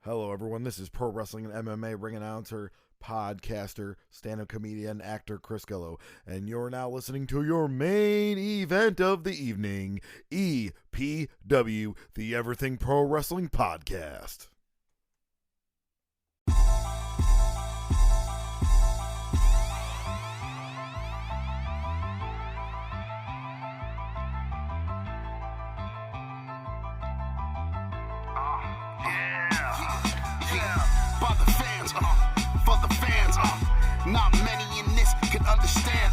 Hello, everyone. This is Pro Wrestling and MMA ring announcer, podcaster, stand-up comedian, actor Chris Gillo, and you're now listening to your main event of the evening, EPW, the Everything Pro Wrestling Podcast. Not many in this can understand.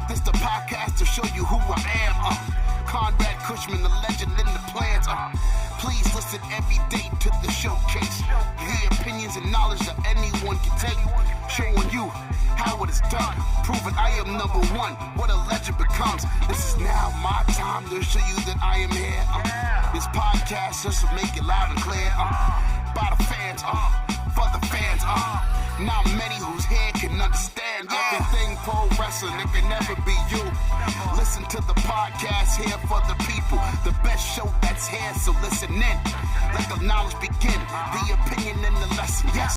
This the podcast to show you who I am. Conrad Cushman, the legend in the plans. Please listen every day to the showcase. The opinions and knowledge that anyone can take. Showing you how it is done. Proving I am number one. What a legend becomes. This is now my time to show you that I am here. This podcast just to make it loud and clear. By the fans, for the fans. Not many who's here can understand everything pro wrestling. It can never be you. Listen to the podcast here for the people. The best show that's here, so listen in. Let the knowledge begin. The opinion and the lesson. Yes.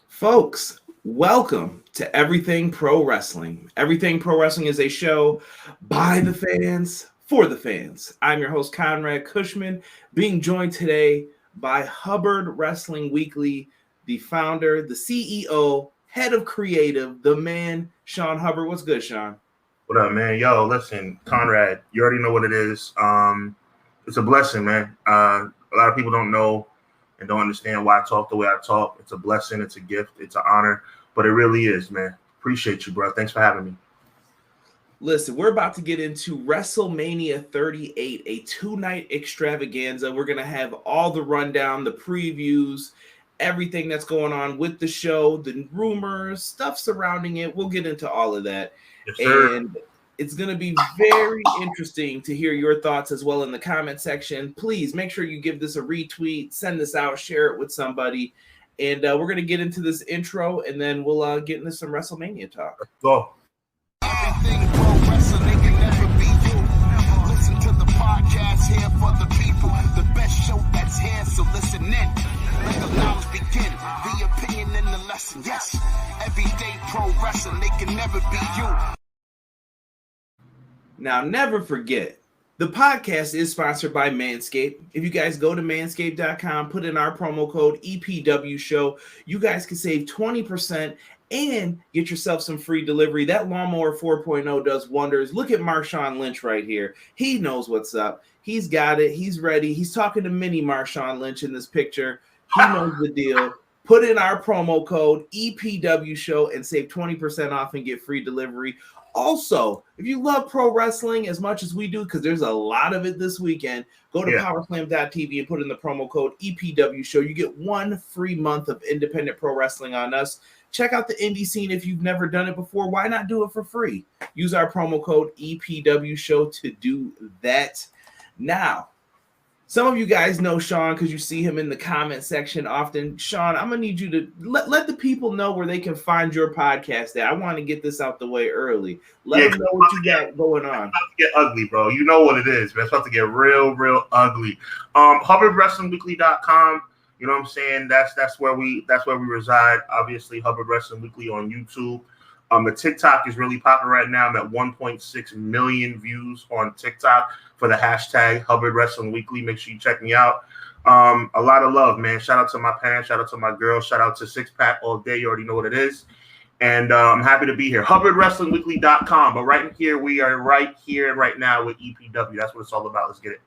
Folks, welcome to Everything Pro Wrestling. Everything Pro Wrestling is a show by the fans, for the fans. I'm your host, Conrad Cushman, being joined today by Hubbard Wrestling Weekly, the founder, the CEO, head of creative, the man, Sean Hubbard. What's good, Sean? What up, man? Yo, listen, Conrad, you already know what it is. It's a blessing, man. A lot of people don't know and don't understand why I talk the way I talk. It's a blessing. It's a gift. It's an honor. But it really is, man. Appreciate you, bro. Thanks for having me. Listen, we're about to get into WrestleMania 38, a two-night extravaganza. We're going to have all the rundown, the previews, everything that's going on with the show, the rumors, stuff surrounding it. We'll get into all of that. Yes, sir. And it's going to be very interesting to hear your thoughts as well in the comment section. Please make sure you give this a retweet, send this out, share it with somebody. And we're going to get into this intro, and then we'll get into some WrestleMania talk. Let's go. Everything pro wrestling, it can never be you. Listen to the podcast here for the people. The best show that's here, so listen in. Let the knowledge begin. The opinion and the lesson. Yes, everyday pro wrestling, it can never be you. Now, never forget, the podcast is sponsored by Manscaped. If you guys go to manscaped.com, put in our promo code EPW show, you guys can save 20% and get yourself some free delivery. That Lawnmower 4.0 does wonders. Look at Marshawn Lynch right here. He knows what's up. He's got it. He's ready. He's talking to mini Marshawn Lynch in this picture. He knows the deal. Put in our promo code EPW show and save 20% off and get free delivery. Also, if you love pro wrestling as much as we do, because there's a lot of it this weekend, go to powerslam.tv and put in the promo code EPW show. You get 1 free month of independent pro wrestling on us. Check out the indie scene if you've never done it before. Why not do it for free? Use our promo code EPW show to do that. Now, some of you guys know Sean because you see him in the comment section often. Sean, I'm going to need you to let the people know where they can find your podcast at. I want to get this out the way early. Let them know what you got going on. It's about to get ugly, bro. You know what it is, man. It's about to get real ugly. HubbardWrestlingWeekly.com. You know what I'm saying? That's where we reside. Obviously, Hubbard Wrestling Weekly on YouTube. The TikTok is really popular right now. I'm at 1.6 million views on TikTok for the hashtag Hubbard Wrestling Weekly. Make sure you check me out. A lot of love, man. Shout out to my parents. Shout out to my girls. Shout out to Six Pack all day. You already know what it is. And I'm happy to be here. HubbardWrestlingWeekly.com. But right here, we are right here right now with EPW. That's what it's all about. Let's get it.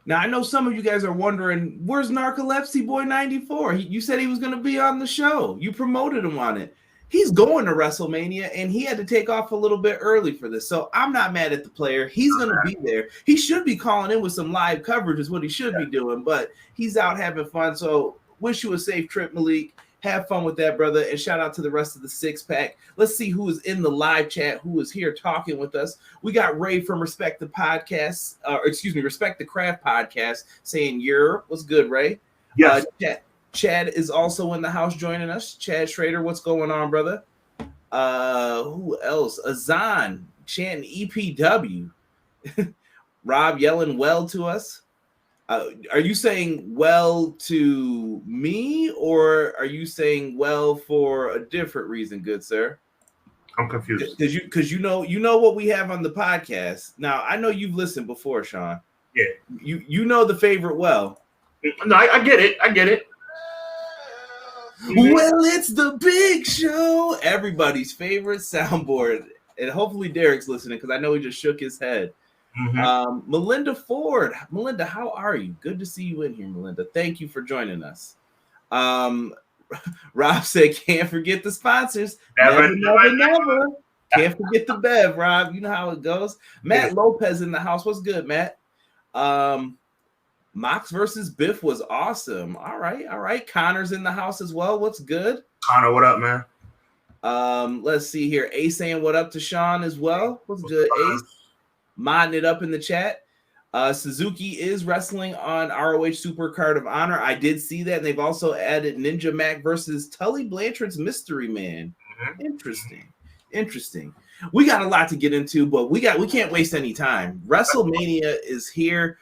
Now, I know some of you guys are wondering, where's Narcolepsy Boy 94? You said he was going to be on the show. You promoted him on it. He's going to WrestleMania, and he had to take off a little bit early for this. So I'm not mad at the player. He's going to be there. He should be calling in with some live coverage is what he should be doing, but he's out having fun. So wish you a safe trip, Malik. Have fun with that, brother, and shout out to the rest of the Six Pack. Let's see who is in the live chat, who is here talking with us. We got Ray from Respect the Podcast, Respect the Craft Podcast, saying, what's good, Ray? Yes. Chad is also in the house joining us. Chad Schrader, what's going on, brother? Who else? Azan, chanting EPW. Rob yelling well to us. Are you saying well to me, or are you saying well for a different reason, good sir? I'm confused. Because you know what we have on the podcast. Now I know you've listened before, Sean. Yeah. You know the favorite well. No, I get it. I get it. Well, it's the big show. Everybody's favorite soundboard. And hopefully Derek's listening because I know he just shook his head. Mm-hmm. Melinda Ford. Melinda, how are you? Good to see you in here, Melinda. Thank you for joining us. Rob said, can't forget the sponsors. Never. Can't forget the Bev, Rob. You know how it goes. Matt Lopez in the house. What's good, Matt? Mox versus Biff was awesome. All right. Connor's in the house as well. What's good? Connor, what up, man? Let's see here. Ace saying what up to Sean as well. What's good, Ace? Modding it up in the chat. Suzuki is wrestling on ROH Super Card of Honor. I did see that. And they've also added Ninja Mac versus Tully Blanchard's Mystery Man. Interesting. We got a lot to get into, but we can't waste any time. WrestleMania is here.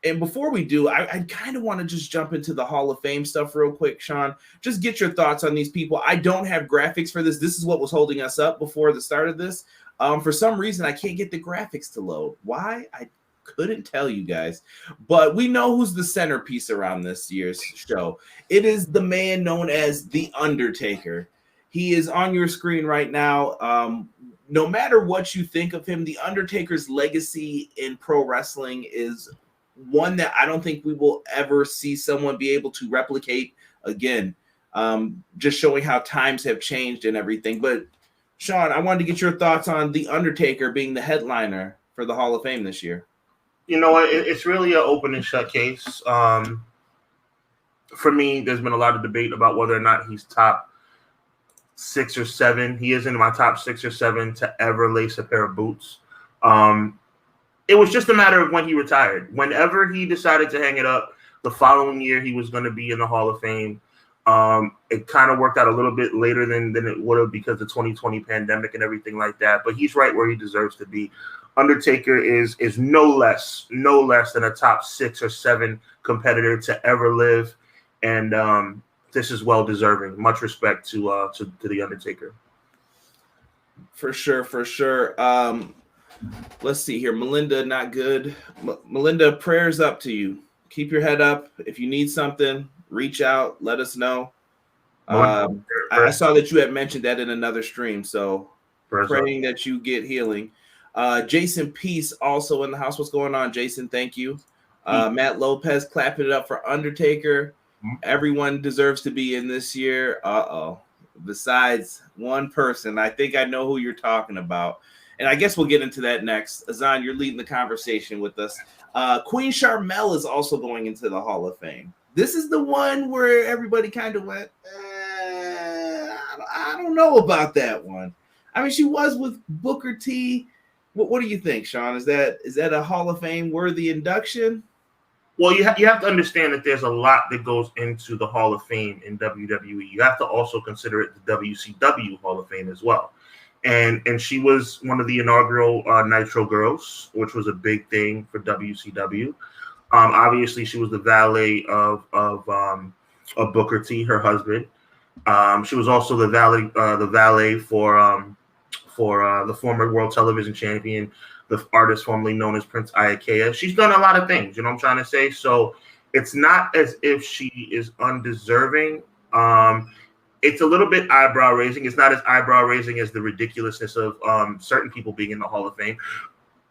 And before we do, I kind of want to just jump into the Hall of Fame stuff real quick, Sean. Just get your thoughts on these people. I don't have graphics for this. This is what was holding us up before the start of this. For some reason, I can't get the graphics to load. Why? I couldn't tell you guys. But we know who's the centerpiece around this year's show. It is the man known as The Undertaker. He is on your screen right now. No matter what you think of him, The Undertaker's legacy in pro wrestling is one that I don't think we will ever see someone be able to replicate again. Just showing how times have changed and everything. But Sean, I wanted to get your thoughts on The Undertaker being the headliner for the Hall of Fame this year. You know what? It's really an open and shut case. For me, there's been a lot of debate about whether or not he's top 6 or 7. He is in my top 6 or 7 to ever lace a pair of boots. It was just a matter of when he retired. Whenever he decided to hang it up, the following year he was going to be in the Hall of Fame. It kind of worked out a little bit later than it would have because of the 2020 pandemic and everything like that. But he's right where he deserves to be. Undertaker is no less than a top 6 or 7 competitor to ever live, and this is well deserving. Much respect to the Undertaker. For sure. Let's see here. Melinda, not good. Melinda, prayers up to you. Keep your head up. If you need something, reach out. Let us know. I saw that you had mentioned that in another stream, so praying that you get healing. Jason Peace also in the house. What's going on, Jason? Thank you. Matt Lopez clapping it up for Undertaker. Everyone deserves to be in this year. Besides one person. I think I know who you're talking about. And I guess we'll get into that next. Azan, you're leading the conversation with us. Queen Sharmell is also going into the Hall of Fame. This is the one where everybody kind of went, I don't know about that one. I mean, she was with Booker T. What do you think, Sean? Is that a Hall of Fame worthy induction? Well, you have to understand that there's a lot that goes into the Hall of Fame in WWE. You have to also consider it the WCW Hall of Fame as well. And she was one of the inaugural Nitro Girls, which was a big thing for WCW. Obviously, she was the valet of Booker T, her husband. She was also the valet for the former World Television Champion, the artist formerly known as Prince Iaukea. She's done a lot of things, you know what I'm trying to say? So it's not as if she is undeserving. It's a little bit eyebrow raising. It's not as eyebrow raising as the ridiculousness of certain people being in the Hall of Fame.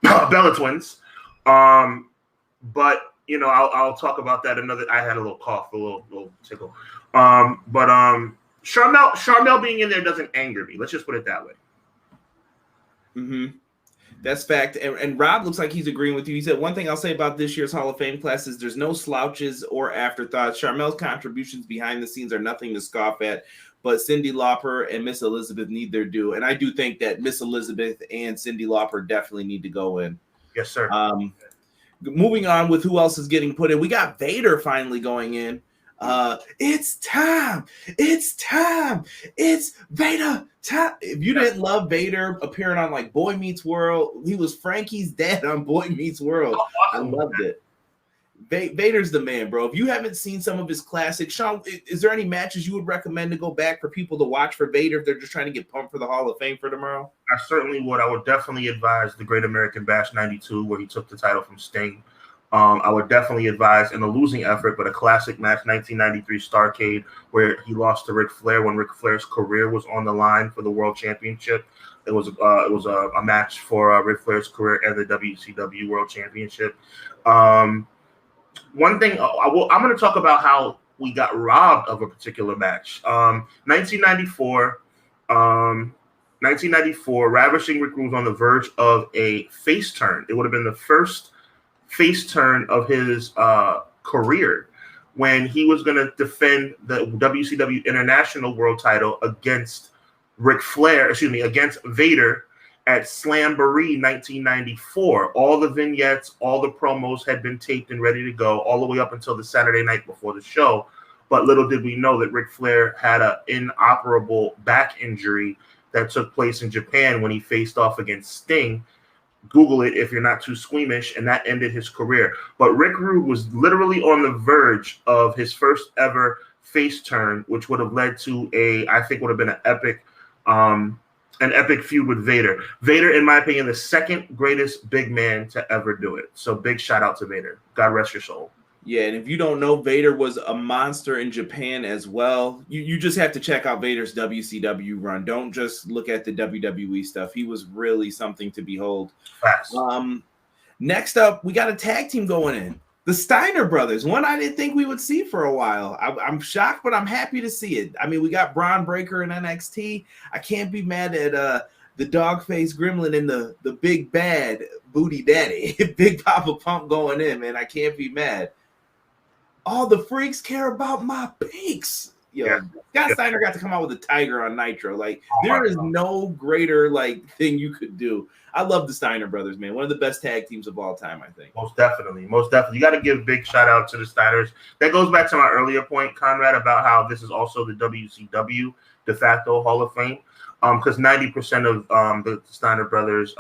Bella Twins. But you know, I'll talk about that another. I had a little cough, a little tickle. But Sharmell being in there doesn't anger me. Let's just put it that way. Mm-hmm. That's fact. And Rob looks like he's agreeing with you. He said, one thing I'll say about this year's Hall of Fame class is there's no slouches or afterthoughts. Sharmell's contributions behind the scenes are nothing to scoff at, but Cyndi Lauper and Miss Elizabeth need their due. And I do think that Miss Elizabeth and Cyndi Lauper definitely need to go in. Yes, sir. Moving on with who else is getting put in. We got Vader finally going in. It's time. It's Vader time. If you didn't love Vader appearing on like Boy Meets World, he was Frankie's dad on Boy Meets World. I loved it. Vader's the man, bro. If you haven't seen some of his classics, Sean, is there any matches you would recommend to go back for people to watch for Vader if they're just trying to get pumped for the Hall of Fame for tomorrow? I certainly would. I would definitely advise the Great American Bash 92, where he took the title from Sting. I would definitely advise, in a losing effort, but a classic match, 1993 Starrcade, where he lost to Ric Flair when Ric Flair's career was on the line for the World Championship. It was a match for Ric Flair's career and the WCW World Championship. One thing I'm going to talk about how we got robbed of a particular match. 1994, Ravishing Rick Rude was on the verge of a face turn. It would have been the first face turn of his career when he was going to defend the WCW International World Title against against Vader at Slamboree 1994. All the vignettes, all the promos had been taped and ready to go all the way up until the Saturday night before the show. But little did we know that Ric Flair had an inoperable back injury that took place in Japan when he faced off against Sting. Google it if you're not too squeamish, and that ended his career. But Rick Rude was literally on the verge of his first ever face turn, which would have led to I think would have been an epic feud with Vader. Vader, in my opinion, the second greatest big man to ever do it. So big shout out to Vader. God rest your soul. Yeah, and if you don't know, Vader was a monster in Japan as well. You just have to check out Vader's WCW run. Don't just look at the WWE stuff. He was really something to behold. Facts. Next up, we got a tag team going in. The Steiner brothers, one I didn't think we would see for a while. I'm shocked, but I'm happy to see it. I mean, we got Braun Breaker in NXT. I can't be mad at the dog-faced gremlin and the big bad booty daddy. Big Papa Pump going in, man. I can't be mad. All the freaks care about my pinks. Yo, Scott Steiner got to come out with a tiger on Nitro. Like, there is no greater thing you could do. I love the Steiner brothers, man. One of the best tag teams of all time, I think. Most definitely. You got to give big shout out to the Steiners. That goes back to my earlier point, Conrad, about how this is also the WCW de facto Hall of Fame. Because 90% of the Steiner brothers'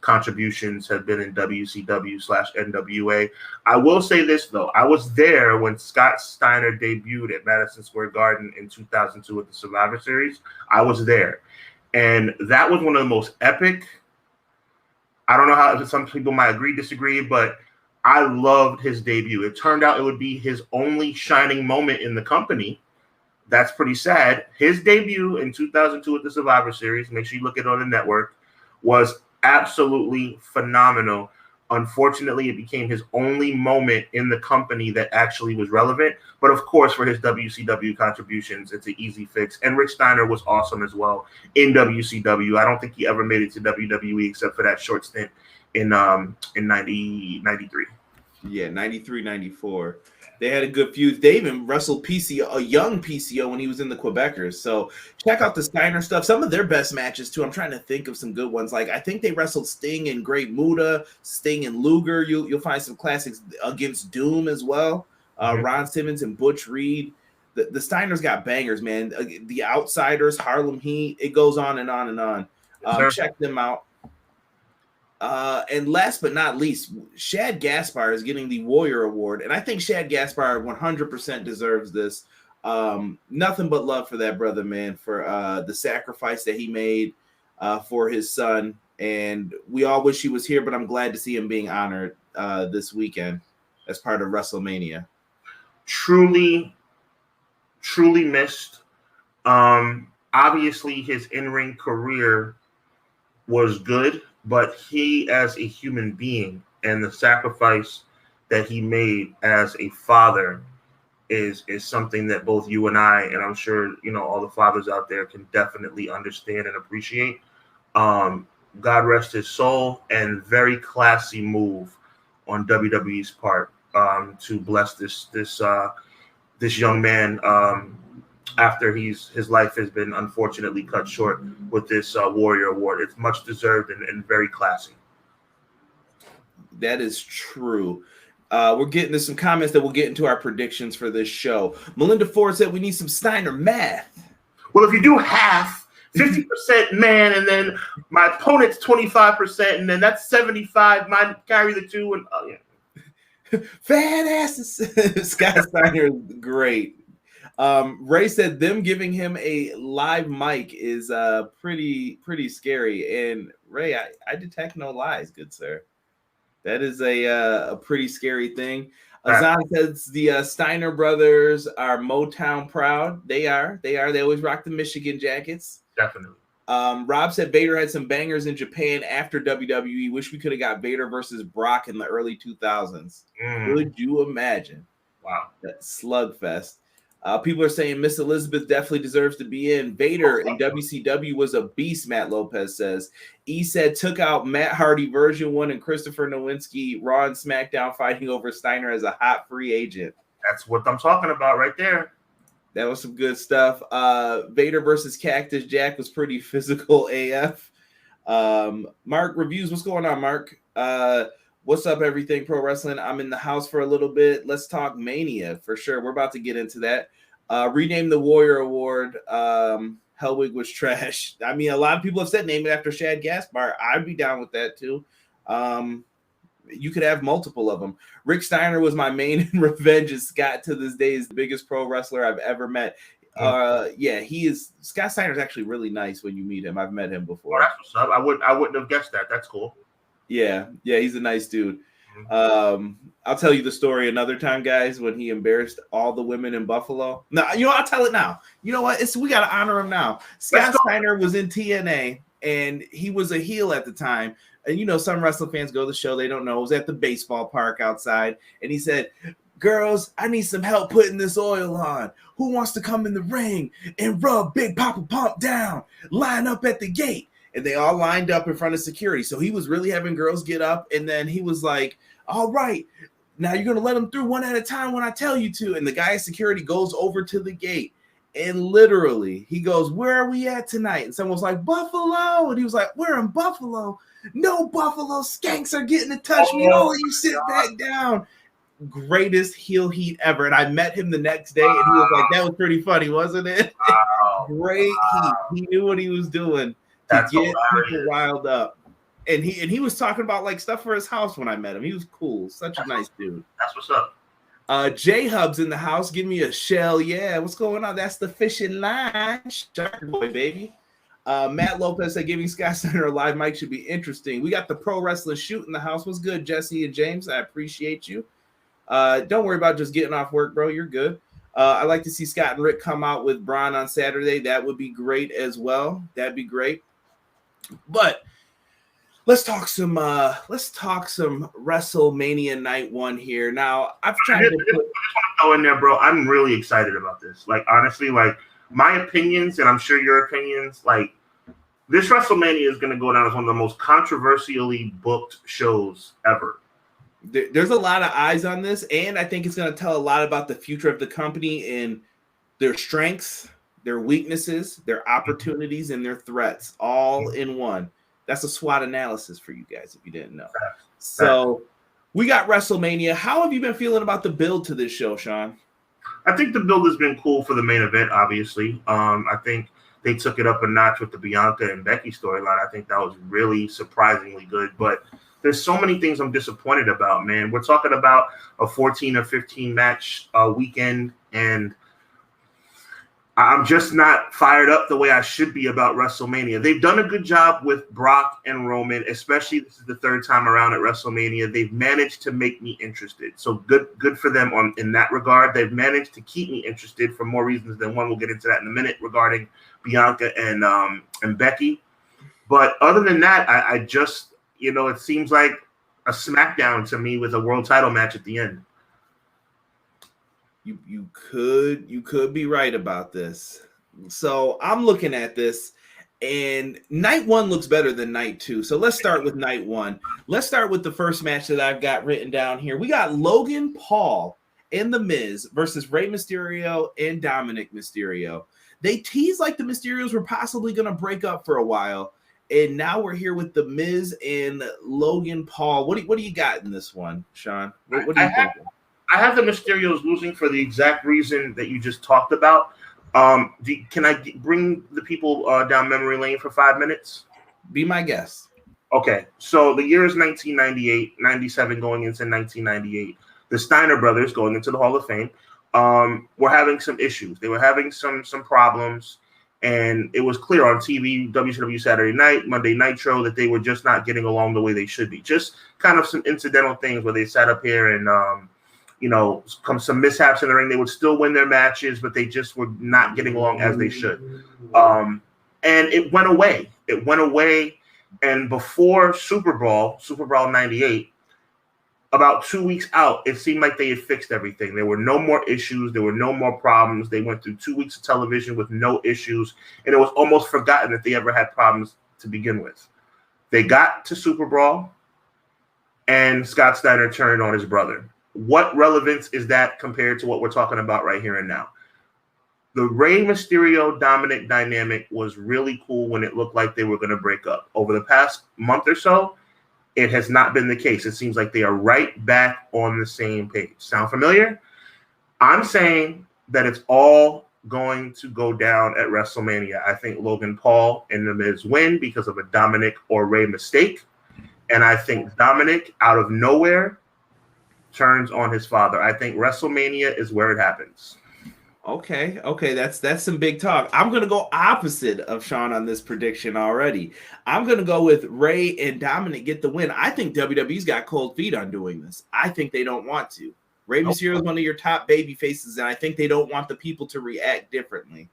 contributions have been in WCW/NWA. I will say this, though. I was there when Scott Steiner debuted at Madison Square Garden in 2002 at the Survivor Series. I was there. And that was one of the most epic. I don't know how some people might agree, disagree, but I loved his debut. It turned out it would be his only shining moment in the company. That's pretty sad. His debut in 2002 at the Survivor Series, make sure you look at it on the network, was absolutely phenomenal. Unfortunately, it became his only moment in the company that actually was relevant. But of course, for his WCW contributions, it's an easy fix. And Rick Steiner was awesome as well in WCW. I don't think he ever made it to WWE except for that short stint in 93. Yeah, 93, 94. They had a good feud. They even wrestled PCO, a young PCO, when he was in the Quebecers. So check out the Steiner stuff. Some of their best matches, too. I'm trying to think of some good ones. Like, I think they wrestled Sting and Great Muta, Sting and Luger. You'll find some classics against Doom as well. Ron Simmons and Butch Reed. The Steiners got bangers, man. The Outsiders, Harlem Heat. It goes on and on and on. Check them out. And last but not least, Shad Gaspar is getting the Warrior Award. And I think Shad Gaspar 100% deserves this. Nothing but love for that brother, man, for the sacrifice that he made for his son. And we all wish he was here, but I'm glad to see him being honored this weekend as part of WrestleMania. Truly, truly missed. Obviously, his in-ring career was good. But he, as a human being, and the sacrifice that he made as a father is something that both you and I, and I'm sure, all the fathers out there can definitely understand and appreciate. God rest his soul, and very classy move on WWE's part to bless this young man after his life has been unfortunately cut short with this Warrior Award. It's much deserved and very classy. That is true. We're getting to some comments that we'll get into our predictions for this show. Melinda Ford said we need some Steiner math. Well, if you do half, 50% man, and then my opponent's 25%, and then that's 75, mine carry the two, and Fat asses. Scott Steiner is great. Ray said them giving him a live mic is pretty scary. And Ray, I detect no lies, good sir. That is a pretty scary thing. Azan says the Steiner brothers are Motown proud. They are. They always rock the Michigan jackets. Definitely. Rob said Vader had some bangers in Japan after WWE. Wish we could have got Vader versus Brock in the early 2000s. Could you imagine? Wow. That slugfest. People are saying Miss Elizabeth definitely deserves to be in. Vader in WCW was a beast, Matt Lopez says. E said took out Matt Hardy version 1 and Christopher Nowinski, Raw and SmackDown fighting over Steiner as a hot free agent. That's what I'm talking about right there. That was some good stuff. Vader versus Cactus Jack was pretty physical AF. Mark Reviews, what's going on, Mark? What's up, Everything Pro Wrestling? I'm in the house for a little bit. Let's talk Mania for sure. We're about to get into that. Rename the Warrior Award. Hellwig was trash. I mean, a lot of people have said name it after Shad Gaspar. I'd be down with that too. You could have multiple of them. Rick Steiner was my main revenge. And Scott to this day is the biggest pro wrestler I've ever met. Yeah, he is. Scott Steiner's actually really nice when you meet him. I've met him before. Oh, that's what's up. I wouldn't have guessed that. That's cool. Yeah, he's a nice dude. I'll tell you the story another time, guys, when he embarrassed all the women in Buffalo. No, I'll tell it now. You know what? We got to honor him now. Scott Steiner was in TNA, and he was a heel at the time. And, some wrestling fans go to the show. They don't know. It was at the baseball park outside. And he said, girls, I need some help putting this oil on. Who wants to come in the ring and rub Big Papa Pump down? Line up at the gate. And they all lined up in front of security. So he was really having girls get up. And then he was like, all right, now you're going to let them through one at a time when I tell you to. And the guy at security goes over to the gate. And literally, he goes, where are we at tonight? And someone was like, Buffalo. And he was like, we're in Buffalo. No Buffalo skanks are getting to touch me. Oh, you sit back down. Greatest heel heat ever. And I met him the next day. And he was like, that was pretty funny, wasn't it? Wow. Great heat. He knew what he was doing. To get people riled up. And he was talking about like stuff for his house when I met him. He was cool. Such a nice dude. That's what's up. J-Hub's in the house. Give me a shell. Yeah, what's going on? That's the fishing line. Shark boy, baby. Matt Lopez said giving Scott Steiner a live mic should be interesting. We got the pro wrestling shoot in the house. What's good, Jesse and James? I appreciate you. Don't worry about just getting off work, bro. You're good. I'd like to see Scott and Rick come out with Braun on Saturday. That would be great as well. That'd be great. But let's talk some WrestleMania night 1 here. Now, I've tried to put in there, bro. I'm really excited about this. Like, honestly, like my opinions, and I'm sure your opinions, like this WrestleMania is going to go down as one of the most controversially booked shows ever. There's a lot of eyes on this, and I think it's going to tell a lot about the future of the company and their strengths, their weaknesses, their opportunities, and their threats all in one. That's a SWOT analysis for you guys if you didn't know. So we got WrestleMania. How have you been feeling about the build to this show, Sean? I think the build has been cool for the main event, obviously. I think they took it up a notch with the Bianca and Becky storyline. I think that was really surprisingly good. But there's so many things I'm disappointed about, man. We're talking about a 14 or 15 match weekend, and I'm just not fired up the way I should be about WrestleMania. They've done a good job with Brock and Roman, especially this is the 3rd time around at WrestleMania. They've managed to make me interested. So good for them in that regard. They've managed to keep me interested for more reasons than one. We'll get into that in a minute regarding Bianca and Becky. But other than that, I just, it seems like a Smackdown to me with a world title match at the end. You could be right about this. So I'm looking at this, and night 1 looks better than night 2. So let's start with night 1. Let's start with the first match that I've got written down here. We got Logan Paul and The Miz versus Rey Mysterio and Dominik Mysterio. They teased like the Mysterios were possibly going to break up for a while, and now we're here with The Miz and Logan Paul. What do you got in this one, Sean? What do you think? I have the Mysterios losing for the exact reason that you just talked about. Can I bring the people down memory lane for 5 minutes? Be my guest. Okay, so the year is 1998, 97 going into 1998. the Steiner brothers, going into the Hall of Fame, were having some issues. They were having some problems, and it was clear on TV, WCW Saturday Night, Monday Nitro, that they were just not getting along the way they should be. Just kind of some incidental things where they sat up here and, some mishaps in the ring. They would still win their matches, but they just were not getting along as they should. And it went away. It went away. And before Super Brawl 98, about 2 weeks out, it seemed like they had fixed everything. There were no more issues. There were no more problems. They went through 2 weeks of television with no issues. And it was almost forgotten that they ever had problems to begin with. They got to Super Brawl, and Scott Steiner turned on his brother. What relevance is that compared to what we're talking about right here and now? The Rey Mysterio Dominik dynamic was really cool when it looked like they were going to break up. Over the past month or so, it has not been the case. It seems like they are right back on the same page. Sound familiar? I'm saying that it's all going to go down at WrestleMania. I think Logan Paul and The Miz win because of a Dominik or Rey mistake. And I think Dominik, out of nowhere, turns on his father. I think WrestleMania is where it happens. Okay, that's some big talk. I'm gonna go opposite of Sean on this prediction already. I'm gonna go with Rey and Dominik get the win. I think WWE's got cold feet on doing this. I think they don't want to. Rey Mysterio is one of your top baby faces, and I think they don't want the people to react differently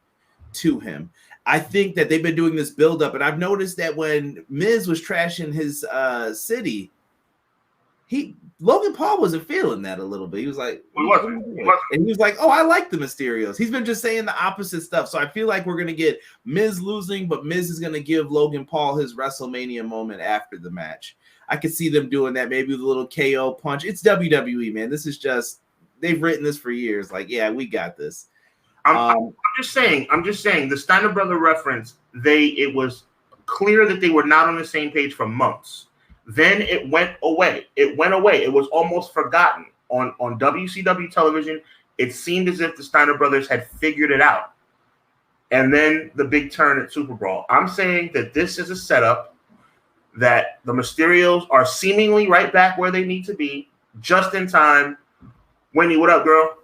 to him. I think that they've been doing this build up, and I've noticed that when Miz was trashing his city, Logan Paul wasn't feeling that a little bit. He was like, he wasn't. And he was like, oh, I like the Mysterios. He's been just saying the opposite stuff. So I feel like we're going to get Miz losing, but Miz is going to give Logan Paul his WrestleMania moment after the match. I could see them doing that, maybe with a little KO punch. It's WWE, man. This is just, they've written this for years. Like, yeah, we got this. I'm just saying, the Steiner brother reference, it was clear that they were not on the same page for months. Then it went away. It was almost forgotten. On WCW television, it seemed as if the Steiner brothers had figured it out. And then the big turn at Super Brawl. I'm saying that this is a setup that the Mysterios are seemingly right back where they need to be, just in time. Wendy, what up, girl?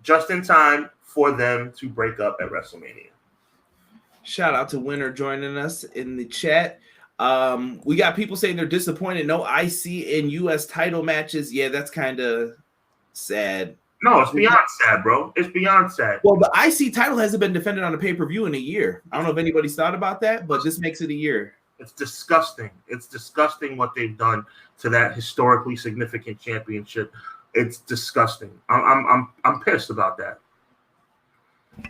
Just in time for them to break up at WrestleMania. Shout out to Winner joining us in the chat. We got people saying they're disappointed. No IC in U.S. title matches. Yeah, that's kind of sad. No, it's beyond sad, bro. It's beyond sad. Well, the IC title hasn't been defended on a pay-per-view in a year. I don't know if anybody's thought about that, but this makes it a year. It's disgusting. It's disgusting what they've done to that historically significant championship. It's disgusting. I'm pissed about that.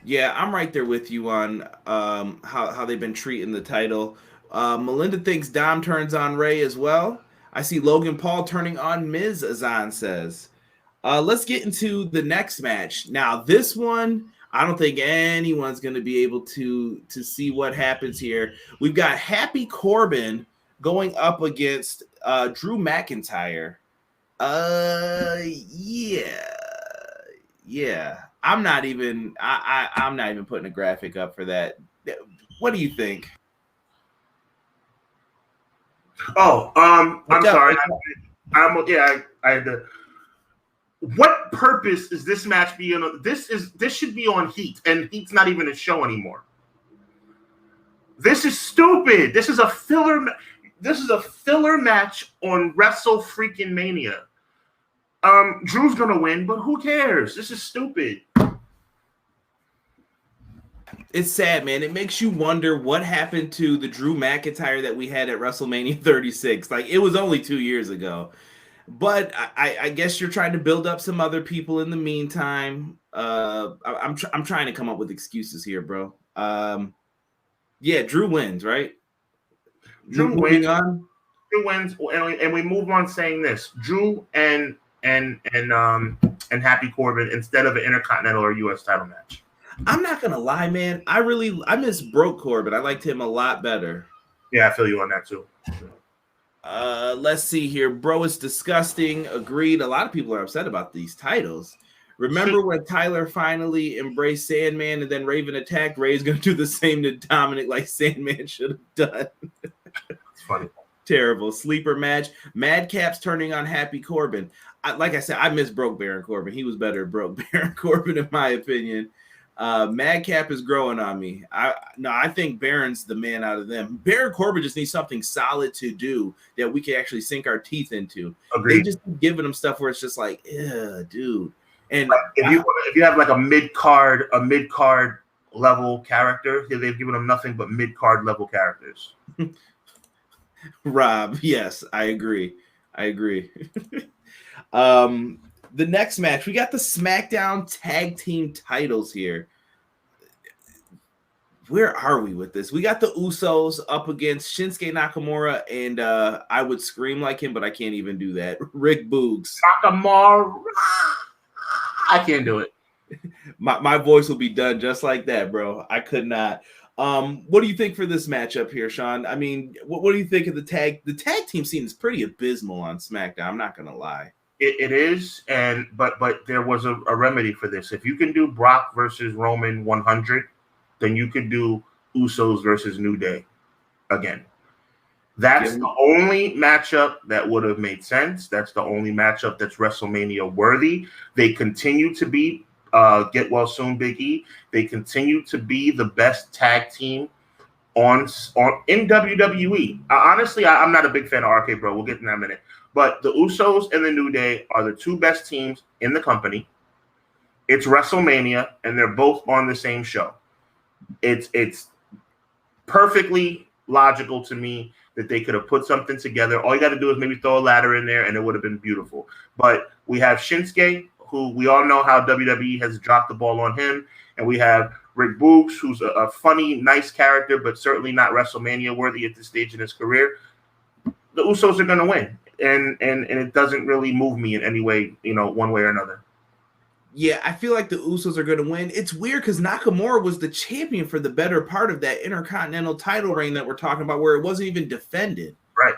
Yeah, I'm right there with you on how they've been treating the title. Melinda thinks Dom turns on Rey as well. I see Logan Paul turning on Miz, Azan says. Let's get into the next match. Now, this one, I don't think anyone's going to be able to see what happens here. We've got Happy Corbin going up against Drew McIntyre. Yeah. I'm not even putting a graphic up for that. What do you think? Oh, I'm sorry. I had to. What purpose is this match being on? This should be on Heat, and Heat's not even a show anymore. This is stupid. This is a filler. This is a filler match on Wrestle Freaking Mania. Drew's gonna win, but who cares? This is stupid. It's sad, man. It makes you wonder what happened to the Drew McIntyre that we had at WrestleMania 36. Like, it was only 2 years ago. But I guess you're trying to build up some other people in the meantime. I'm trying to come up with excuses here, bro. Yeah, Drew wins, right? Drew wins. Drew wins, and we move on saying this: Drew and Happy Corbin instead of an Intercontinental or U.S. title match. I'm not gonna lie, man. I miss Broke Corbin. I liked him a lot better. Yeah, I feel you on that too. Let's see here. Bro, it's disgusting. Agreed. A lot of people are upset about these titles. Remember when Tyler finally embraced Sandman and then Raven attacked? Ray's gonna do the same to Dominik like Sandman should have done. It's funny. Terrible. Sleeper match. Madcap's turning on Happy Corbin. Like I said, I miss Broke Baron Corbin. He was better at Broke Baron Corbin, in my opinion. Madcap is growing on me. I think Baron's the man out of them. Baron Corbin just needs something solid to do that we can actually sink our teeth into. Agreed. They just keep giving him stuff where it's just like, yeah, dude. And if you have like a mid card level character, they've given them nothing but mid card level characters. Rob, yes, I agree. The next match, we got the Smackdown tag team titles here. Where are we with this? We got the Usos up against Shinsuke Nakamura, and I would scream like him, but I can't even do that. Rick Boogs. Nakamura. I can't do it. My voice will be done just like that, bro. I could not. What do you think for this matchup here, Sean? I mean, what do you think of the tag? The tag team scene is pretty abysmal on SmackDown. I'm not gonna lie. It is, but there was a remedy for this. If you can do Brock versus Roman 100, then you could do Usos versus New Day again. That's the only matchup that would have made sense. That's the only matchup that's WrestleMania worthy. They continue to be get well soon, Big E. They continue to be the best tag team in WWE. Honestly, I'm not a big fan of RK Bro. We'll get in that in a minute. But the Usos and the New Day are the two best teams in the company. It's WrestleMania, and they're both on the same show. It's perfectly logical to me that they could have put something together. All you got to do is maybe throw a ladder in there, and it would have been beautiful. But we have Shinsuke, who we all know how WWE has dropped the ball on him, and we have Rick Boogs, who's a funny, nice character, but certainly not WrestleMania worthy at this stage in his career. The Usos are going to win. And it doesn't really move me in any way, one way or another. Yeah, I feel like the Usos are going to win. It's weird because Nakamura was the champion for the better part of that Intercontinental title reign that we're talking about, where it wasn't even defended. Right.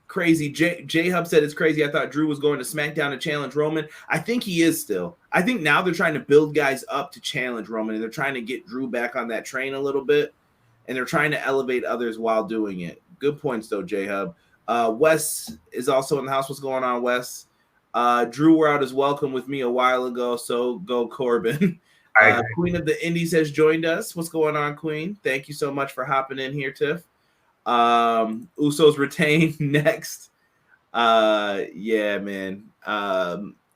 Crazy. J-Hub said it's crazy. I thought Drew was going to SmackDown to challenge Roman. I think he is still. I think now they're trying to build guys up to challenge Roman, and they're trying to get Drew back on that train a little bit, and they're trying to elevate others while doing it. Good points, though, J-Hub. Wes is also in the house. What's going on, Wes? Drew were out as welcome with me a while ago, so go Corbin. Queen of the Indies has joined us. What's going on, Queen? Thank you so much for hopping in here, Tiff. Usos retain next. Yeah, man. I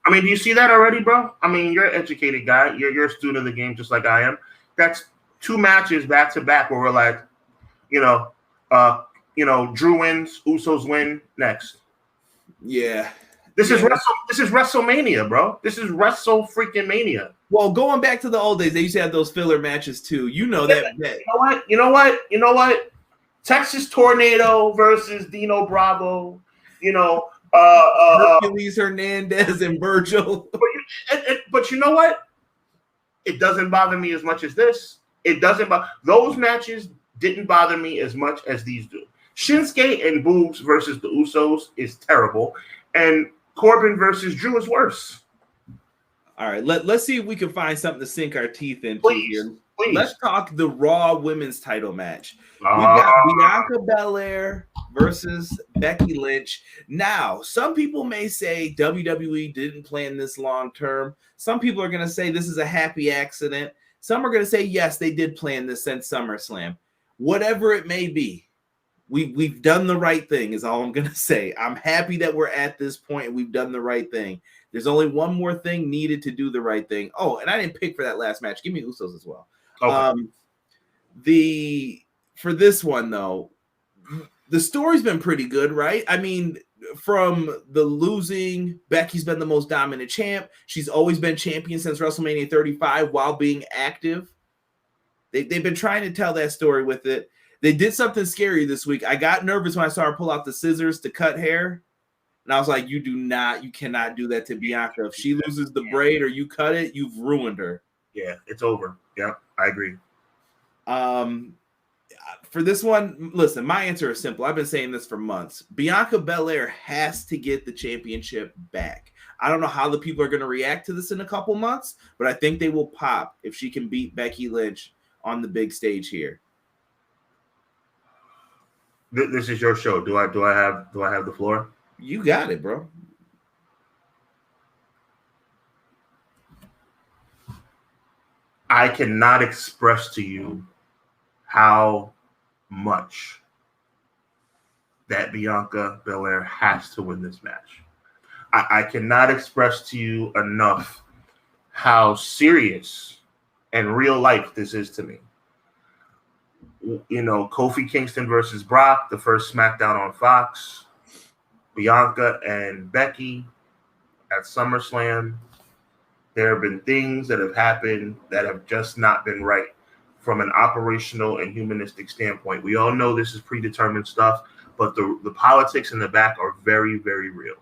mean, do you see that already, bro? I mean, you're an educated guy. You're a student of the game just like I am. That's two matches back to back where we're like, Drew wins, Usos win next. Yeah. This is WrestleMania, bro. This is Wrestle-freaking-Mania. Well, going back to the old days, they used to have those filler matches too. You know that. You know what? Texas Tornado versus Dino Bravo. Hercules Hernandez and Virgil. But you know what? It doesn't bother me as much as this. It doesn't bother. Those matches didn't bother me as much as these do. Shinsuke and Boogs versus the Usos is terrible, and Corbin versus Drew is worse. All right, let's see if we can find something to sink our teeth into here. Please. Let's talk the Raw Women's Title match. We got Bianca Belair versus Becky Lynch. Now, some people may say WWE didn't plan this long term. Some people are going to say this is a happy accident. Some are going to say, yes, they did plan this since SummerSlam. Whatever it may be, we've done the right thing is all I'm going to say. I'm happy that we're at this point and we've done the right thing. There's only one more thing needed to do the right thing. Oh, and I didn't pick for that last match. Give me Usos as well. Okay. For this one, though, the story's been pretty good, right? I mean, from the losing, Becky's been the most dominant champ. She's always been champion since WrestleMania 35 while being active. They've been trying to tell that story with it. They did something scary this week. I got nervous when I saw her pull out the scissors to cut hair. And I was like, you cannot do that to Bianca. If she loses the braid or you cut it, you've ruined her. Yeah, it's over. Yeah, I agree. For this one, listen, my answer is simple. I've been saying this for months. Bianca Belair has to get the championship back. I don't know how the people are going to react to this in a couple months, but I think they will pop if she can beat Becky Lynch on the big stage here. This is your show. Do I have the floor? You got it, bro. I cannot express to you how much that Bianca Belair has to win this match. I cannot express to you enough how serious and real life this is to me. You know, Kofi Kingston versus Brock, the first SmackDown on Fox, Bianca and Becky at SummerSlam. There have been things that have happened that have just not been right from an operational and humanistic standpoint. We all know this is predetermined stuff, but the politics in the back are very, very real.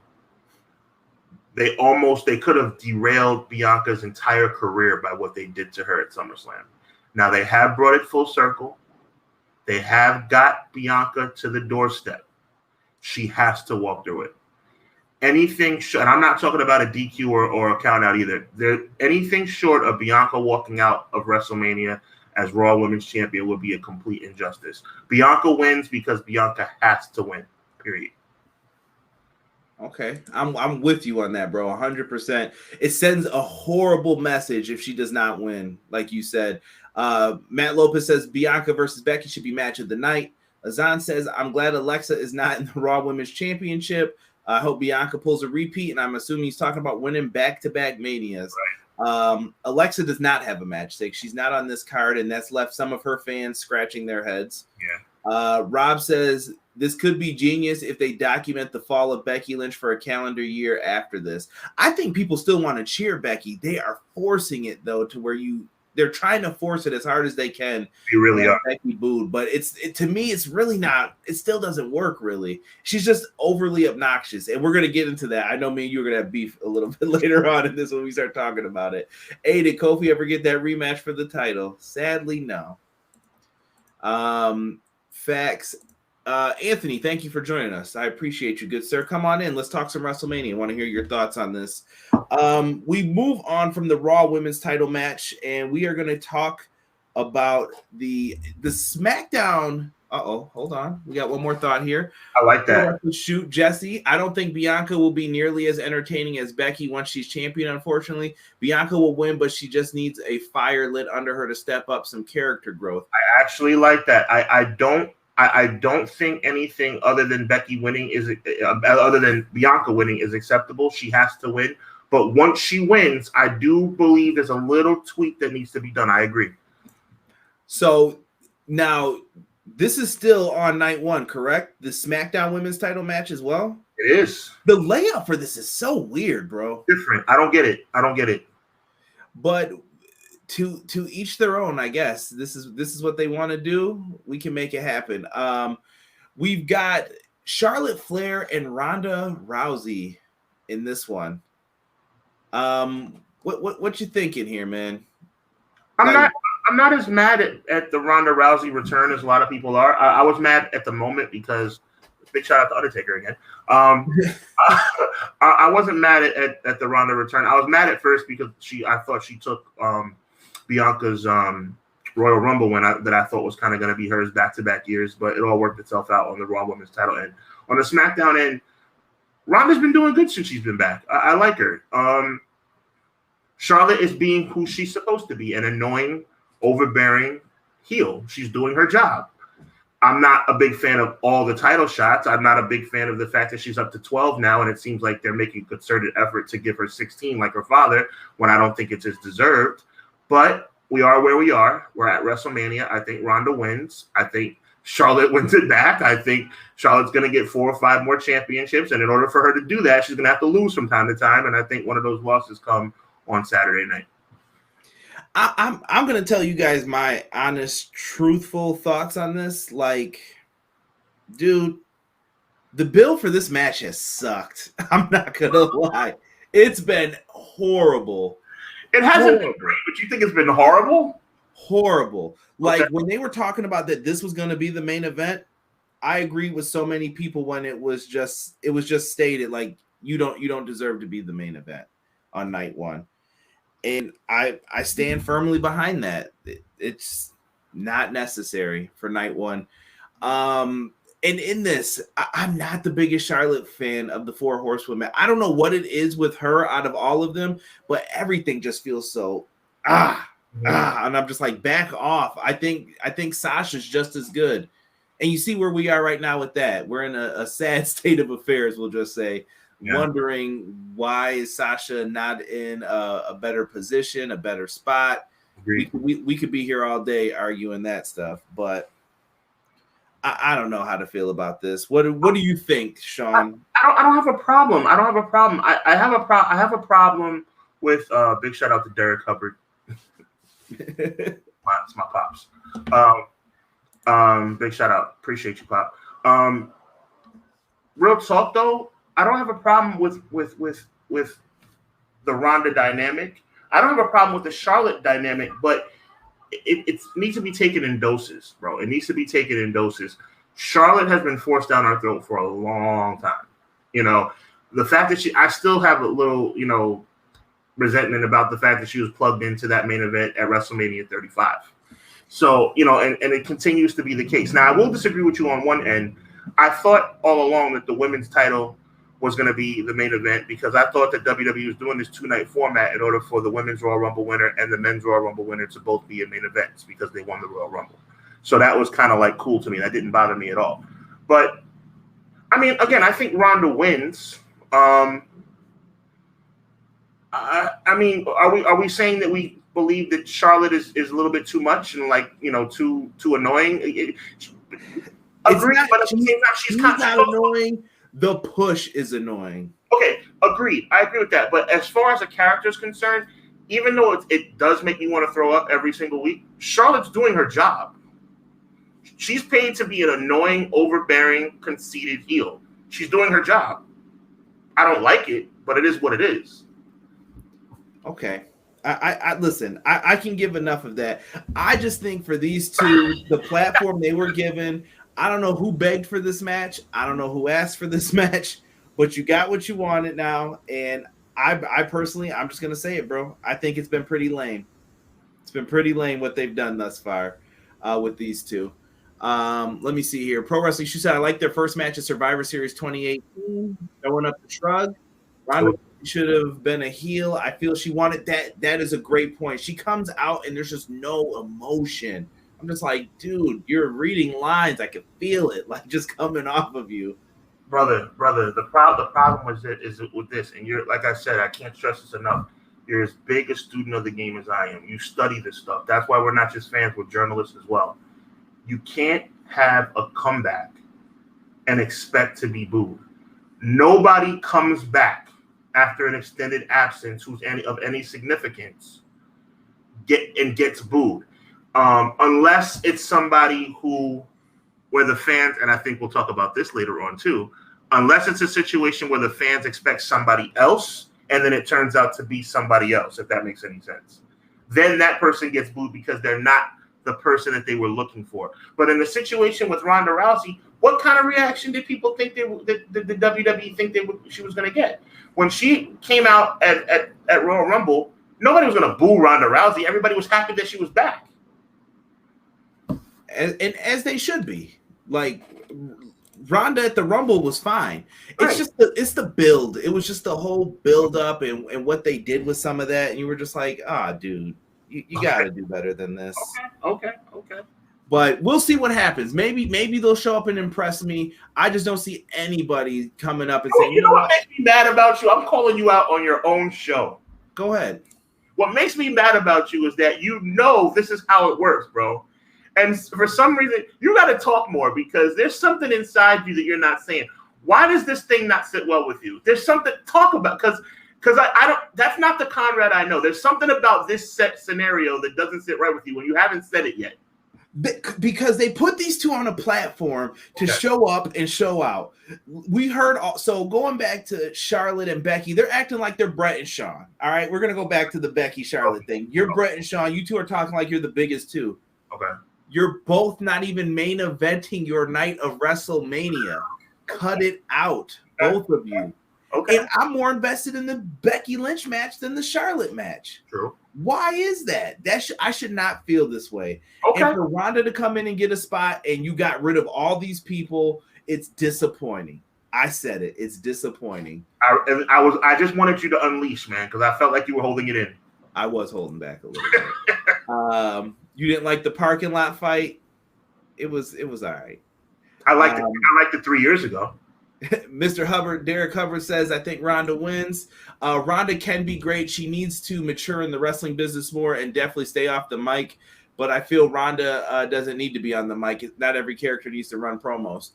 They could have derailed Bianca's entire career by what they did to her at SummerSlam. Now they have brought it full circle. They have got Bianca to the doorstep. She has to walk through it. Anything, and I'm not talking about a DQ or a count out either. Anything short of Bianca walking out of WrestleMania as Raw Women's Champion would be a complete injustice. Bianca wins because Bianca has to win, period. Okay, I'm with you on that, bro. 100%. It sends a horrible message if she does not win, like you said. Matt Lopez says Bianca versus Becky should be match of the night. Azan says, I'm glad Alexa is not in the Raw Women's Championship. I hope Bianca pulls a repeat, and I'm assuming he's talking about winning back-to-back Manias. Right. Alexa does not have a match stake. She's not on this card, and that's left some of her fans scratching their heads. Yeah. Rob says, this could be genius if they document the fall of Becky Lynch for a calendar year after this. I think people still want to cheer Becky. They are forcing it, though, to where they're trying to force it as hard as they can. They really are. Becky booed, but to me, it's really not. It still doesn't work, really. She's just overly obnoxious, and we're going to get into that. I know me and you are going to have beef a little bit later on in this when we start talking about it. Hey, did Kofi ever get that rematch for the title? Sadly, no. Facts. Anthony, thank you for joining us. I appreciate you, good sir. Come on in. Let's talk some WrestleMania. I want to hear your thoughts on this. We move on from the Raw Women's title match, and we are going to talk about the SmackDown. Hold on. We got one more thought here. I like that. Shoot, Jesse. I don't think Bianca will be nearly as entertaining as Becky once she's champion, unfortunately. Bianca will win, but she just needs a fire lit under her to step up some character growth. I actually like that. I don't think anything other than Becky winning other than Bianca winning is acceptable. She has to win. But once she wins, I do believe there's a little tweak that needs to be done. I agree. So now this is still on night one, correct? The SmackDown Women's title match as well? It is. The layout for this is so weird, bro. Different. I don't get it. But to each their own, I guess. This is what they want to do. We can make it happen. We've got Charlotte Flair and Ronda Rousey in this one. What you thinking here, man? I'm not as mad at the Ronda Rousey return as a lot of people are. I was mad at the moment because big shout out to Undertaker again. I wasn't mad at the Ronda return. I was mad at first because I thought she took Bianca's Royal Rumble win that I thought was kind of going to be hers back-to-back years, but it all worked itself out on the Raw Women's title end. On the SmackDown end, Ronda's been doing good since she's been back. I like her. Charlotte is being who she's supposed to be, an annoying, overbearing heel. She's doing her job. I'm not a big fan of all the title shots. I'm not a big fan of the fact that she's up to 12 now, and it seems like they're making a concerted effort to give her 16 like her father, when I don't think it's as deserved. But we are where we are. We're at WrestleMania. I think Ronda wins. I think Charlotte wins it back. I think Charlotte's going to get 4 or 5 more championships, and in order for her to do that, she's going to have to lose from time to time, and I think one of those losses come on Saturday night. I'm going to tell you guys my honest, truthful thoughts on this. Like, dude, the bill for this match has sucked. I'm not going to lie. It's been horrible. It hasn't been great, but you think it's been horrible? Horrible. Like, when they were talking about that this was going to be the main event, I agree with so many people when it was just stated, like, you don't deserve to be the main event on night one. And I stand firmly behind that. It's not necessary for night one. And And in this, I'm not the biggest Charlotte fan of the 4 horsewomen. I don't know what it is with her out of all of them, but everything just feels so and I'm just like, back off. I think Sasha's just as good. And you see where we are right now with that. We're in a sad state of affairs, we'll just say, wondering why is Sasha not in a better position, a better spot. We could be here all day arguing that stuff, but I don't know how to feel about this. What do you think, Sean? I don't have a problem. I have a problem with big shout out to Derek Hubbard. It's my pops. Big shout out. Appreciate you, Pop. Real talk though, I don't have a problem with the Ronda dynamic. I don't have a problem with the Charlotte dynamic, but it needs to be taken in doses, bro. It needs to be taken in doses. Charlotte has been forced down our throat for a long time. You know, the fact that I still have a little, resentment about the fact that she was plugged into that main event at WrestleMania 35. So, and it continues to be the case. Now, I will disagree with you on one end. I thought all along that the women's title was going to be the main event because I thought that WWE was doing this 2-night format in order for the women's Royal Rumble winner and the men's Royal Rumble winner to both be in main events because they won the Royal Rumble. So that was kind of like cool to me. That didn't bother me at all. But, I mean, again, I think Ronda wins. I mean, are we saying that we believe that Charlotte is a little bit too much and too annoying? Agreed, but at the same time, she's not annoying. The push is annoying. Okay, agreed. I agree with that. But as far as a character is concerned, even though it does make me want to throw up every single week, Charlotte's doing her job. She's paid to be an annoying, overbearing, conceited heel. She's doing her job. I don't like it, but it is what it is. Okay. I listen, I can give enough of that. I just think for these two, the platform they were given, I don't know who begged for this match. I don't know who asked for this match, but you got what you wanted now. And I personally, I'm just going to say it, bro. I think it's been pretty lame. It's been pretty lame what they've done thus far with these two. Let me see here. Pro Wrestling Shoe said, I like their first match at Survivor Series 2018. Showing up the shrug. Ronda should have been a heel. I feel she wanted that. That is a great point. She comes out and there's just no emotion. I'm just like, dude, you're reading lines. I can feel it, like just coming off of you. Brother, the problem is with this, and you're, like I said, I can't stress this enough. You're as big a student of the game as I am. You study this stuff. That's why we're not just fans, we're journalists as well. You can't have a comeback and expect to be booed. Nobody comes back after an extended absence who's of any significance gets booed. Unless it's somebody where the fans, and I think we'll talk about this later on too, unless it's a situation where the fans expect somebody else and then it turns out to be somebody else, if that makes any sense. Then that person gets booed because they're not the person that they were looking for. But in the situation with Ronda Rousey, what kind of reaction did people think the WWE think she was going to get? When she came out at Royal Rumble, nobody was going to boo Ronda Rousey. Everybody was happy that she was back. And as they should be. Like, Ronda at the Rumble was fine. It's just it's the build. It was just the whole build up and what they did with some of that. And you were just like, dude, you got to do better than this. Okay. But we'll see what happens. Maybe they'll show up and impress me. I just don't see anybody coming up and saying, you know what makes me mad about you? I'm calling you out on your own show. Go ahead. What makes me mad about you is that this is how it works, bro. And for some reason, you got to talk more because there's something inside you that you're not saying. Why does this thing not sit well with you? There's something to talk about because I don't. That's not the Conrad I know. There's something about this set scenario that doesn't sit right with you when you haven't said it yet. Because they put these two on a platform to show up and show out. We heard so going back to Charlotte and Becky, they're acting like they're Brett and Shawn. All right, we're gonna go back to the Becky Charlotte thing. You're Brett and Shawn. You two are talking like you're the biggest two. Okay. You're both not even main eventing your night of WrestleMania. Cut it out, both of you. Okay. And I'm more invested in the Becky Lynch match than the Charlotte match. True. Why is that? I should not feel this way. Okay. And for Ronda to come in and get a spot and you got rid of all these people It's disappointing. I said it. It's disappointing. I just wanted you to unleash, man, because I felt like you were holding it in. I was holding back a little bit. You didn't like the parking lot fight? It was all right. I liked it 3 years ago. Mr. Hubbard, Derek Hubbard says, I think Ronda wins. Ronda can be great. She needs to mature in the wrestling business more and definitely stay off the mic. But I feel Ronda doesn't need to be on the mic. Not every character needs to run promos.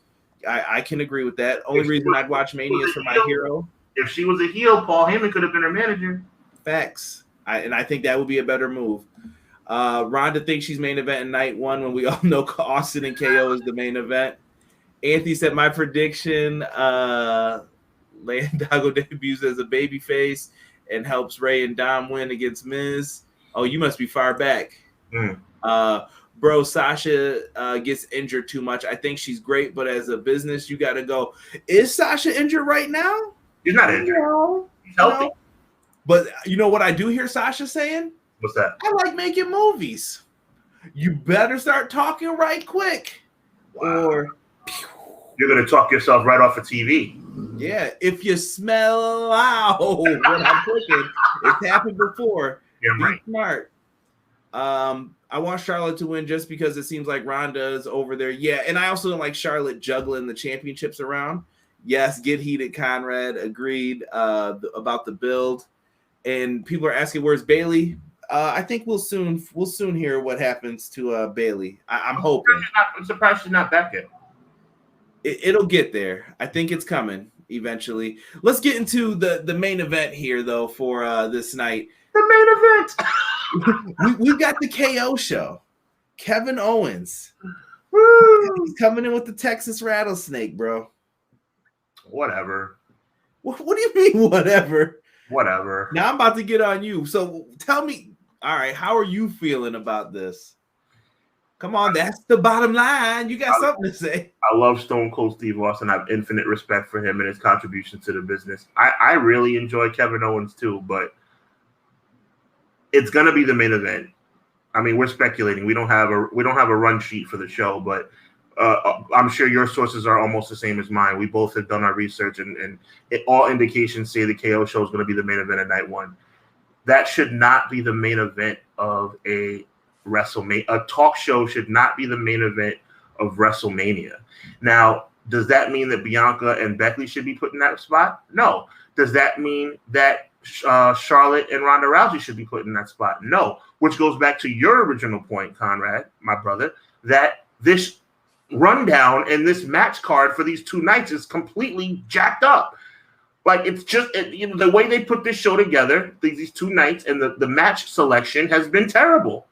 I can agree with that. Only reason I'd watch Mania is for my hero. If she was a heel, Paul Heyman could have been her manager. Facts. I think that would be a better move. Ronda thinks she's main event in night one when we all know Austin and KO is the main event. Anthony said, my prediction, Landago debuts as a babyface and helps Ray and Dom win against Miz. Oh, you must be far back. Bro, Sasha gets injured too much. I think she's great, but as a business, you got to go. Is Sasha injured right now? She's not injured. No. She's healthy. No. But you know what I do hear Sasha saying? What's that? I like making movies. You better start talking right quick. Wow. Or you're going to talk yourself right off of TV. Yeah, if you smell out what I'm cooking, it's happened before. Yeah, Be right. smart. I want Charlotte to win just because it seems like Ronda's over there. Yeah, and I also don't like Charlotte juggling the championships around. Yes, get heated, Conrad. Agreed about the build. And people are asking, where's Bayley? I think we'll soon hear what happens to Bayley. I'm hoping. I'm surprised she's not back yet. It'll get there. I think it's coming eventually. Let's get into the main event here, though, for this night. The main event. We've got the KO show. Kevin Owens. Woo! He's coming in with the Texas Rattlesnake, bro. Whatever. What do you mean, whatever? Whatever. Now I'm about to get on you. So tell me, all right, how are you feeling about this? Come on, that's the bottom line. You got something to say. I love Stone Cold Steve Austin. I have infinite respect for him and his contribution to the business. I really enjoy Kevin Owens too, but it's gonna be the main event. I mean, we're speculating. We don't have a run sheet for the show, but I'm sure your sources are almost the same as mine. We both have done our research, and all indications say the KO show is going to be the main event at night one. That should not be the main event of a WrestleMania. A talk show should not be the main event of WrestleMania. Now, does that mean that Bianca and Becky should be put in that spot? No. Does that mean that Charlotte and Ronda Rousey should be put in that spot? No. Which goes back to your original point, Conrad, my brother, that this rundown and this match card for these two nights is completely jacked up. Like, it's just the way they put this show together, these two nights, and the match selection has been terrible.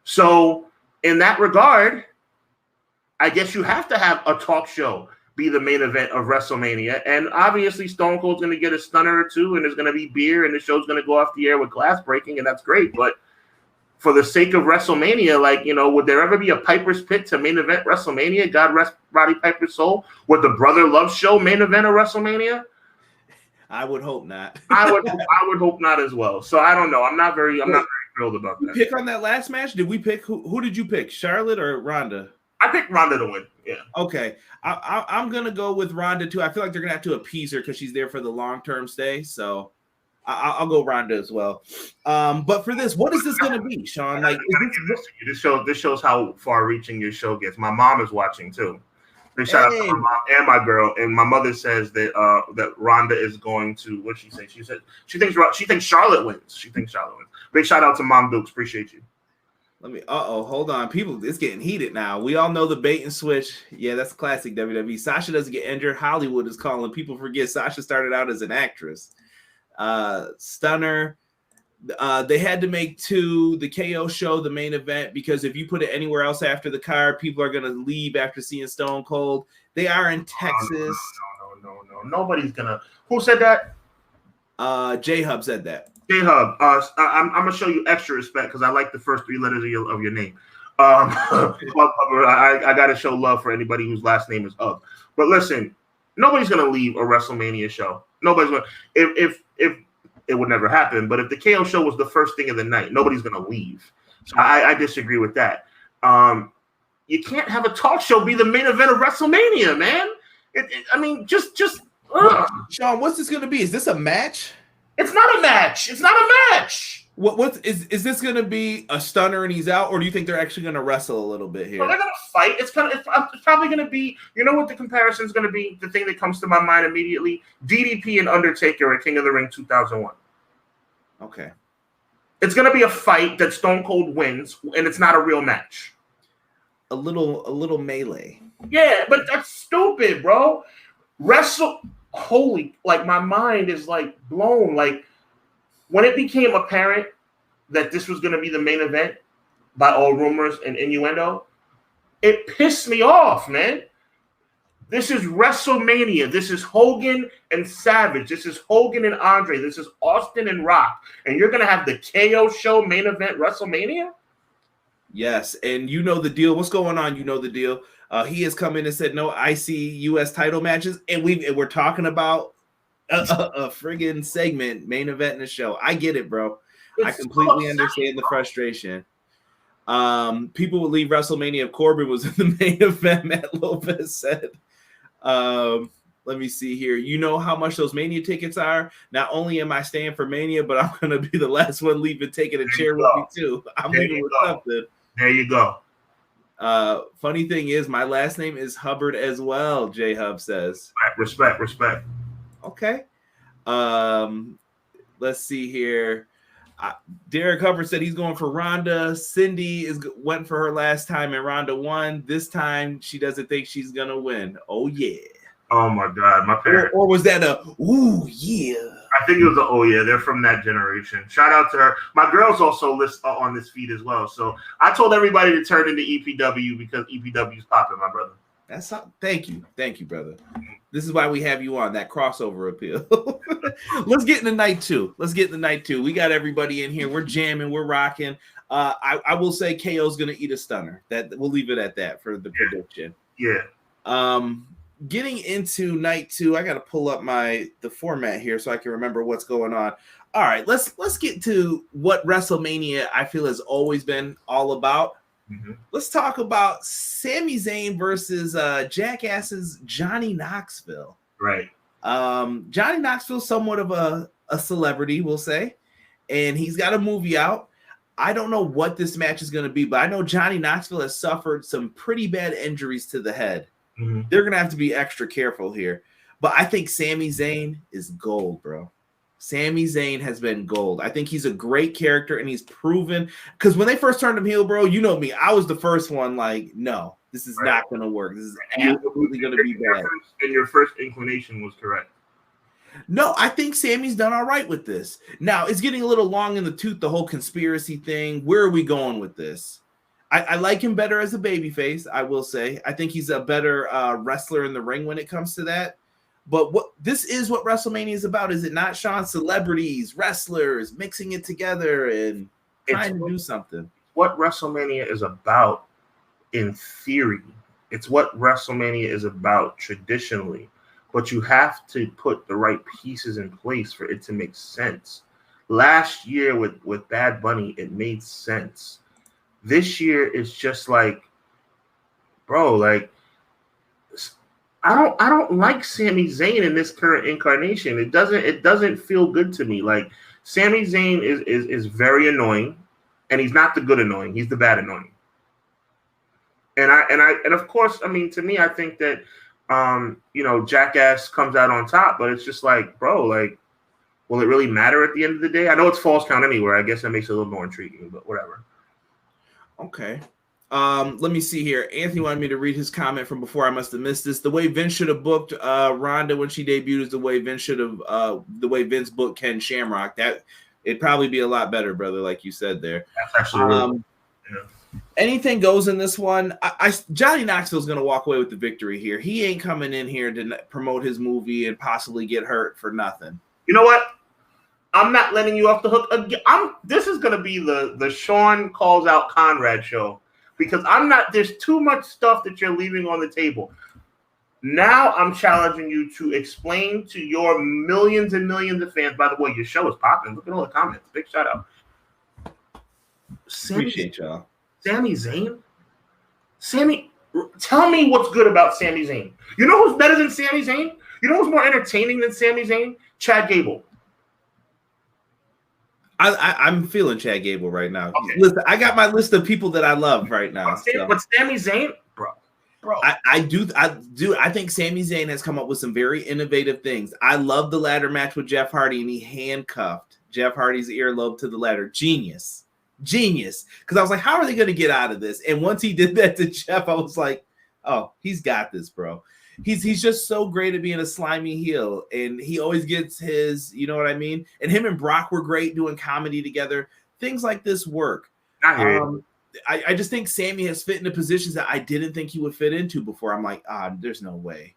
So in that regard, I guess you have to have a talk show be the main event of WrestleMania. And obviously Stone Cold's going to get a stunner or two, and there's going to be beer, and the show's going to go off the air with glass breaking, and that's great. But for the sake of WrestleMania, would there ever be a Piper's Pit to main event WrestleMania? God rest Roddy Piper's soul. Would the Brother Love Show main event of WrestleMania? I would hope not. I would hope not as well. So I don't know. I'm not very thrilled about that. Pick on that last match? Did we pick who did you pick? Charlotte or Ronda? I picked Ronda to win. Yeah. Okay. I'm gonna go with Ronda too. I feel like they're gonna have to appease her because she's there for the long-term stay. So I'll go Ronda as well. But for this, what is this gonna be, Sean? Like, this shows how far-reaching your show gets. My mom is watching too. Big shout out to my mom and my girl. And my mother says that Ronda is going to. What she say? She said she thinks Charlotte wins. She thinks Charlotte wins. Big shout out to Mom Dukes. Appreciate you. Hold on. People, it's getting heated now. We all know the bait and switch. Yeah, that's classic WWE. Sasha doesn't get injured. Hollywood is calling. People forget Sasha started out as an actress. Stunner. They had to make the KO show the main event because if you put it anywhere else after the card, people are going to leave after seeing Stone Cold. They are in Texas. No. Nobody's going to. Who said that? J-Hub said that. J-Hub, I'm going to show you extra respect because I like the first three letters of your name. I got to show love for anybody whose last name is Hub. But listen, nobody's going to leave a WrestleMania show. Nobody's going to. If it would never happen, but if the KO show was the first thing of the night, nobody's going to leave. So I disagree with that. You can't have a talk show be the main event of WrestleMania, man. I mean, just. Ugh. Sean, what's this going to be? Is this a match? It's not a match. It's not a match. What is this going to be a stunner and he's out, or do you think they're actually going to wrestle a little bit here? Well, they're going to fight. It's probably going to be. You know what the comparison is going to be? The thing that comes to my mind immediately: DDP and Undertaker at King of the Ring 2001. Okay. It's going to be a fight that Stone Cold wins, and it's not a real match. A little melee. Yeah, but that's stupid, bro. Holy, like my mind is like blown. Like when it became apparent that this was going to be the main event by all rumors and innuendo, it pissed me off, man. This is WrestleMania. This is Hogan and Savage. This is Hogan and Andre. This is Austin and Rock. And you're going to have the KO show main event WrestleMania? Yes, and you know the deal. What's going on? You know the deal. He has come in and said no IC US title matches, and we're talking about a friggin' segment, main event in the show. I get it, bro. I completely understand the frustration. People would leave WrestleMania if Corbin was in the main event, Matt Lopez said. Let me see here. You know how much those Mania tickets are? Not only am I staying for Mania, but I'm going to be the last one leaving, taking a chair with me, too. I'm leaving with something. There you go. Funny thing is, my last name is Hubbard as well, J-Hub says. Respect. Okay. Let's see here. Derek Hubbard said he's going for Ronda. Cindy went for her last time and Ronda won. This time she doesn't think she's going to win. Oh, yeah. Oh, my God. My parents. Or was that a, ooh, yeah. I think it was oh, yeah. They're from that generation. Shout out to her. My girl's also on this feed as well. So I told everybody to turn into EPW because EPW is popping, my brother. That's how, thank you, brother. This is why we have you on, that crossover appeal. Let's get into night two. We got everybody in here. We're jamming. We're rocking. I will say KO's going to eat a stunner. That we'll leave it at that for the prediction. Yeah. Getting into night two, I got to pull up the format here so I can remember what's going on. All right, let's get to what WrestleMania I feel has always been all about. Mm-hmm. Let's talk about Sami Zayn versus Jackass's Johnny Knoxville. Right. Johnny Knoxville's somewhat of a celebrity, we'll say, and he's got a movie out. I don't know what this match is going to be, but I know Johnny Knoxville has suffered some pretty bad injuries to the head. Mm-hmm. They're going to have to be extra careful here. But I think Sami Zayn is gold, bro. Sami Zayn has been gold. I think he's a great character, and he's proven. Because when they first turned him heel, bro, you know me. I was the first one like, no, this is not going to work. This is absolutely going to be bad. And your first inclination was correct. No, I think Sammy's done all right with this. Now, it's getting a little long in the tooth, the whole conspiracy thing. Where are we going with this? I like him better as a babyface, I will say. I think he's a better wrestler in the ring when it comes to that. But this is what WrestleMania is about, is it not, Sean? Celebrities, wrestlers, mixing it together and trying to do something. What WrestleMania is about in theory. It's what WrestleMania is about traditionally. But you have to put the right pieces in place for it to make sense. Last year with Bad Bunny, it made sense. This year it's just like, bro, like I don't like Sami Zayn in this current incarnation. It doesn't feel good to me. Like Sami Zayn is very annoying, and he's not the good annoying. He's the bad annoying. And of course, I mean, to me, I think that Jackass comes out on top, but it's just like, bro, like, will it really matter at the end of the day? I know it's Falls Count Anywhere. I guess that makes it a little more intriguing, but whatever. Okay. Let me see here. Anthony wanted me to read his comment from before. I must have missed this. The way Vince should have booked Ronda when she debuted is the way Vince booked Ken Shamrock. That it'd probably be a lot better, brother, like you said there. That's actually anything goes in this one. Johnny Knoxville's going to walk away with the victory here. He ain't coming in here to promote his movie and possibly get hurt for nothing. You know what? I'm not letting you off the hook. This is going to be the Sean Calls Out Conrad show, because there's too much stuff that you're leaving on the table. Now I'm challenging you to explain to your millions and millions of fans. By the way, your show is popping. Look at all the comments. Big shout out. Appreciate y'all. Sami Zayn? Sami, Tell me what's good about Sami Zayn. You know who's better than Sami Zayn? You know who's more entertaining than Sami Zayn? Chad Gable. I'm feeling Chad Gable right now. Okay. Listen, I got my list of people that I love right now. But Sami Zayn, bro. I think Sami Zayn has come up with some very innovative things. I love the ladder match with Jeff Hardy, and he handcuffed Jeff Hardy's earlobe to the ladder. Genius. Because I was like, how are they going to get out of this? And once he did that to Jeff, I was like, oh, he's got this, bro. He's just so great at being a slimy heel, and he always gets his, you know what I mean? And him and Brock were great doing comedy together. Things like this work. I just think Sami has fit into positions that I didn't think he would fit into before. I'm like, there's no way.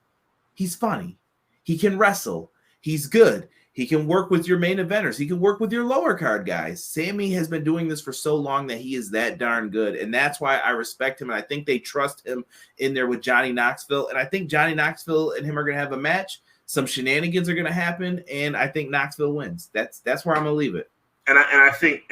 He's funny. He can wrestle. He's good. He can work with your main eventers. He can work with your lower card guys. Sami has been doing this for so long that he is that darn good. And that's why I respect him. And I think they trust him in there with Johnny Knoxville. And I think Johnny Knoxville and him are going to have a match. Some shenanigans are going to happen. And I think Knoxville wins. That's where I'm going to leave it. And I think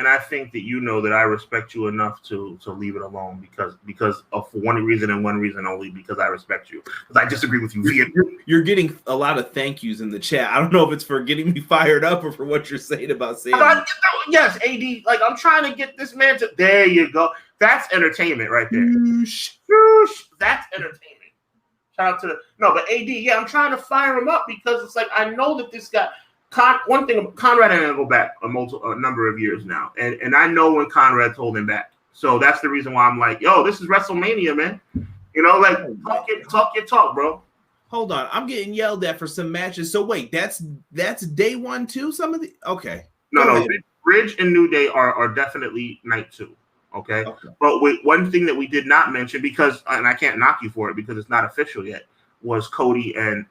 that you know that I respect you enough to leave it alone because of one reason and one reason only, because I respect you. Because I disagree with you vehemently. You're getting a lot of thank yous in the chat. I don't know if it's for getting me fired up or for what you're saying about Sami. Yes, AD. Like, I'm trying to get this man to. There you go. That's entertainment right there. That's entertainment. Shout out to but AD. Yeah, I'm trying to fire him up because it's like I know that this guy. One thing, Conrad and I go back a number of years now, and I know when Conrad told him back. So that's the reason why I'm like, yo, this is WrestleMania, man. You know, like talk your talk, bro. Hold on, I'm getting yelled at for some matches. So wait, that's day one too. Some of the no, Ridge and New Day are definitely night two. Okay, but one thing that we did not mention, because and I can't knock you for it because it's not official yet, was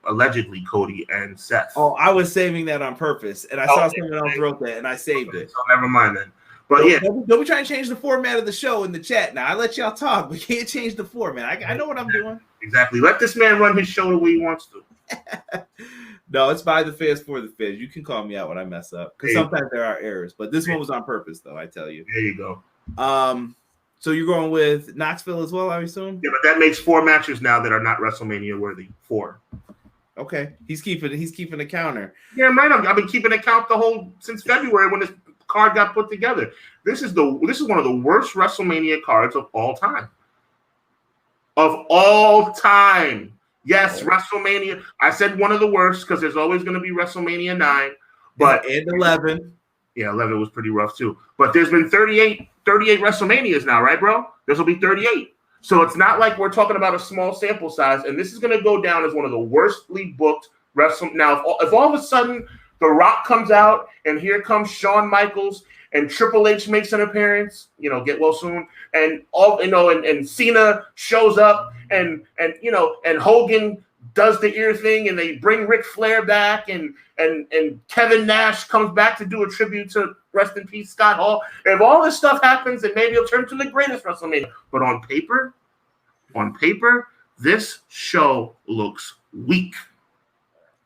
allegedly Cody and Seth. Oh, I was saving that on purpose, and I saw someone else wrote that, and I saved it. So never mind then. But don't be trying to change the format of the show in the chat. Now I let y'all talk, but can't change the format. I know what I'm doing. Exactly. Let this man run his show the way he wants to. No, it's by the fans for the fans. You can call me out when I mess up because sometimes there are errors, but this one was on purpose, though. I tell you. There you go. So you're going with Knoxville as well, I assume? Yeah, but that makes 4 matches now that are not WrestleMania worthy. 4. Okay. He's keeping a counter. Yeah, I'm right. I've been keeping a count since February when this card got put together. This is one of the worst WrestleMania cards of all time. Of all time. Yes, WrestleMania. I said one of the worst because there's always going to be WrestleMania 9. And 11. Yeah, 11 was pretty rough too. But there's been 38 WrestleManias now, right, bro? This will be 38. So it's not like we're talking about a small sample size, and this is going to go down as one of the worstly booked WrestleMania. Now, if all of a sudden The Rock comes out, and here comes Shawn Michaels, and Triple H makes an appearance, get well soon, and and Cena shows up, and Hogan does the ear thing, and they bring Ric Flair back, and Kevin Nash comes back to do a tribute to rest in peace Scott Hall. If all this stuff happens, then maybe it'll turn to the greatest WrestleMania. But on paper, this show looks weak.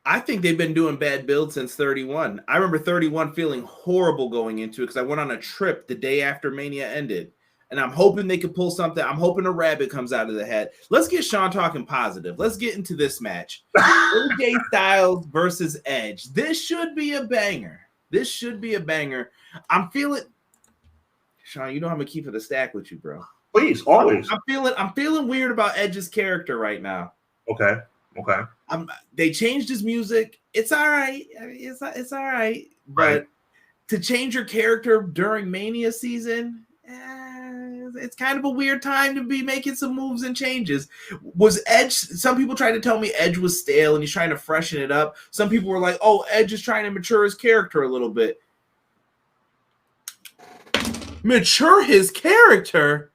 I think they've been doing bad builds since 31. I remember 31 feeling horrible going into it because I went on a trip the day after Mania ended. And I'm hoping they could pull something. I'm hoping a rabbit comes out of the hat. Let's get Sean talking positive. Let's get into this match. AJ Styles versus Edge. This should be a banger. I'm feeling, Sean, you know I'm gonna keep it a stack with you, bro. Please, always. I'm feeling weird about Edge's character right now. Okay. They changed his music. It's all right. I mean, it's all right. But to change your character during Mania season, it's kind of a weird time to be making some moves and changes. Was Edge, some people tried to tell me Edge was stale and he's trying to freshen it up. Some people were like, oh, Edge is trying to mature his character a little bit. Mature his character?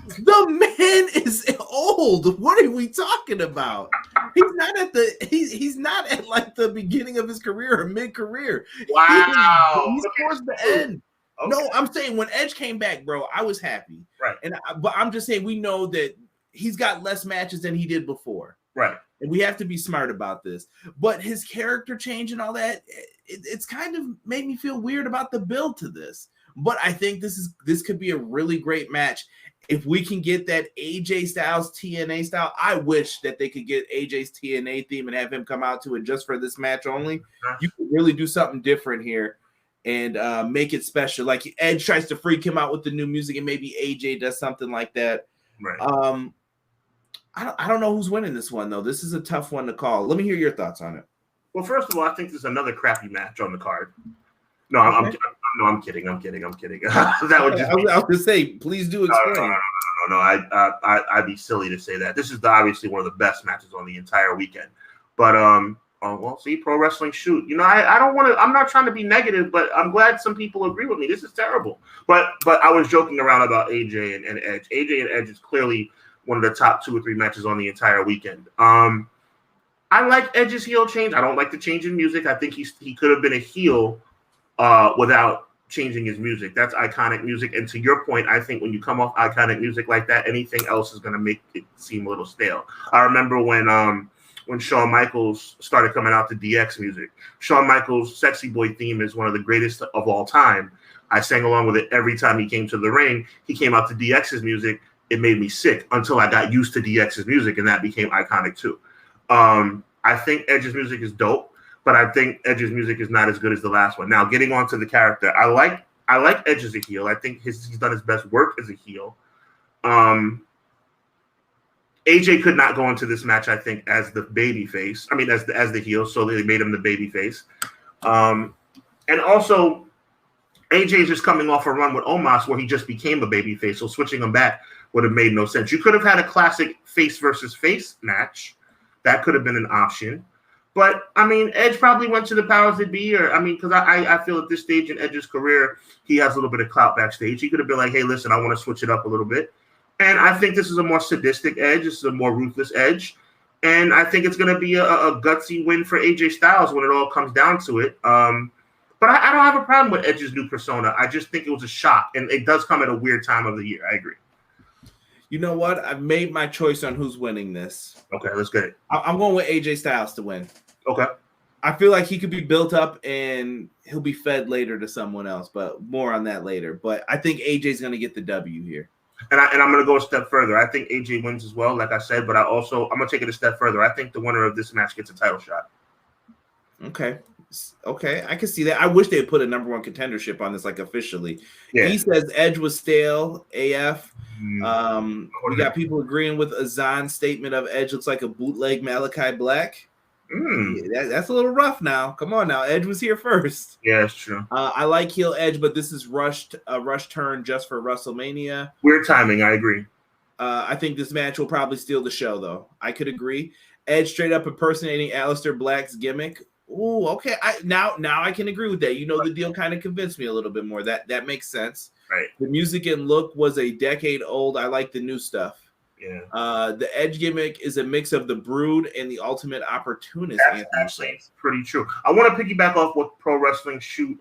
The man is old. What are we talking about? He's not at like the beginning of his career or mid-career. Wow. He's towards the end. Okay. No, I'm saying when Edge came back, bro, I was happy. Right. But I'm just saying we know that he's got less matches than he did before. Right. And we have to be smart about this. But his character change and all that, it's kind of made me feel weird about the build to this. But I think this could be a really great match. if we can get that AJ Styles TNA style, I wish that they could get AJ's TNA theme and have him come out to it just for this match only. You could really do something different here and make it special. Like Edge tries to freak him out with the new music, and maybe AJ does something like that. Right. I don't know who's winning this one though. This is a tough one to call. Let me hear your thoughts on it. Well, first of all, I think there's another crappy match on the card. No, I'm kidding. That would just. I was going to say, please do explain. No. I'd be silly to say that. This is obviously one of the best matches on the entire weekend. But well, see, Pro Wrestling Shoot. You know, I don't want to. I'm not trying to be negative, but I'm glad some people agree with me. This is terrible. But I was joking around about AJ and Edge. AJ and Edge is clearly one of the top 2 or 3 matches on the entire weekend. I like Edge's heel change. I don't like the change in music. I think he could have been a heel without changing his music. That's iconic music. And to your point, I think when you come off iconic music like that, anything else is going to make it seem a little stale. I remember when Shawn Michaels started coming out to DX music. Shawn Michaels' Sexy Boy theme is one of the greatest of all time. I sang along with it every time he came to the ring. He came out to DX's music. It made me sick until I got used to DX's music, and that became iconic too. I think Edge's music is dope, but I think Edge's music is not as good as the last one. Now, getting on to the character, I like Edge as a heel. I think he's done his best work as a heel. AJ could not go into this match, I think, as the baby face. I mean, as the heel, so they made him the baby face. And also, AJ is just coming off a run with Omos where he just became a baby face, so switching him back would have made no sense. You could have had a classic face versus face match. That could have been an option. But, I mean, Edge probably went to the powers that be, because I feel at this stage in Edge's career, he has a little bit of clout backstage. He could have been like, hey, listen, I want to switch it up a little bit. And I think this is a more sadistic Edge. This is a more ruthless Edge. And I think it's going to be a gutsy win for AJ Styles when it all comes down to it. But I don't have a problem with Edge's new persona. I just think it was a shock. And it does come at a weird time of the year. I agree. You know what? I've made my choice on who's winning this. Okay, let's get it. I'm going with AJ Styles to win. Okay. I feel like he could be built up and he'll be fed later to someone else, but more on that later. But I think AJ's going to get the W here. And I'm going to go a step further. I think AJ wins as well, like I said, but I'm going to take it a step further. I think the winner of this match gets a title shot. Okay, I can see that. I wish they had put a number 1 contendership on this, like officially. Yeah. He says Edge was stale AF. We got people agreeing with Azan's statement of Edge looks like a bootleg Malachi Black. Yeah, that's a little rough now. Come on now. Edge was here first. Yeah, that's true. I like heel Edge, but this is a rush turn just for WrestleMania. Weird timing. I agree. I think this match will probably steal the show, though. I could agree. Edge straight up impersonating Aleister Black's gimmick. Ooh, okay. Now I can agree with that. You know, the deal kind of convinced me a little bit more. That makes sense. Right. The music and look was a decade old. I like the new stuff. Yeah. The Edge gimmick is a mix of the Brood and the Ultimate Opportunist. That's actually pretty true. I want to piggyback off what Pro Wrestling Shoot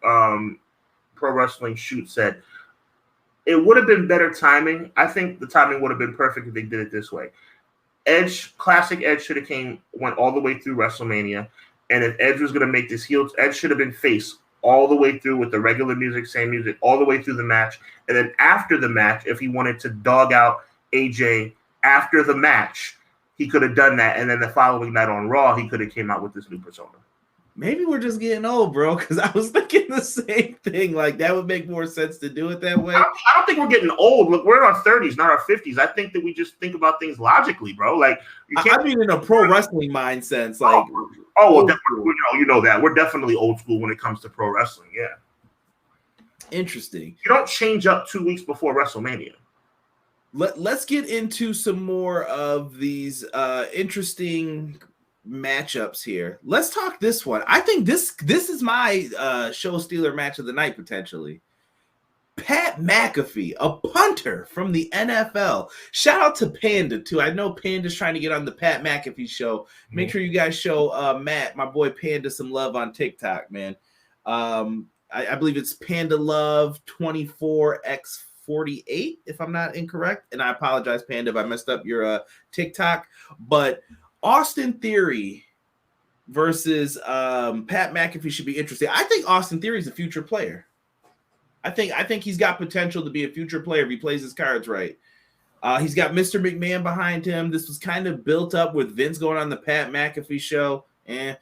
said. It would have been better timing. I think the timing would have been perfect if they did it this way. Classic Edge should have went all the way through WrestleMania. And if Edge was going to make this heel, Edge should have been face all the way through with the regular music, same music, all the way through the match. And then after the match, if he wanted to dog out AJ after the match, he could have done that. And then the following night on Raw, he could have came out with this new persona. Maybe we're just getting old, bro, because I was thinking the same thing. Like, that would make more sense to do it that way. I don't think we're getting old. Look, we're in our 30s, not our 50s. I think that we just think about things logically, bro. Like, I mean, in a pro wrestling mind sense. Like, well, definitely, you know that. We're definitely old school when it comes to pro wrestling, yeah. Interesting. You don't change up 2 weeks before WrestleMania. Let's get into some more of these interesting matchups here. Let's talk this one. I think this is my show stealer match of the night potentially. Pat McAfee, a punter from the NFL. Shout out to Panda too. I know Panda's trying to get on the Pat McAfee show. Make sure you guys show Matt, my boy Panda, some love on TikTok, man. I believe it's Panda Love 24x48, if I'm not incorrect. And I apologize, Panda, if I messed up your TikTok. But Austin Theory versus Pat McAfee should be interesting. I think Austin Theory is a future player. I think he's got potential to be a future player if he plays his cards right. He's got Mr. McMahon behind him. This was kind of built up with Vince going on the Pat McAfee show. You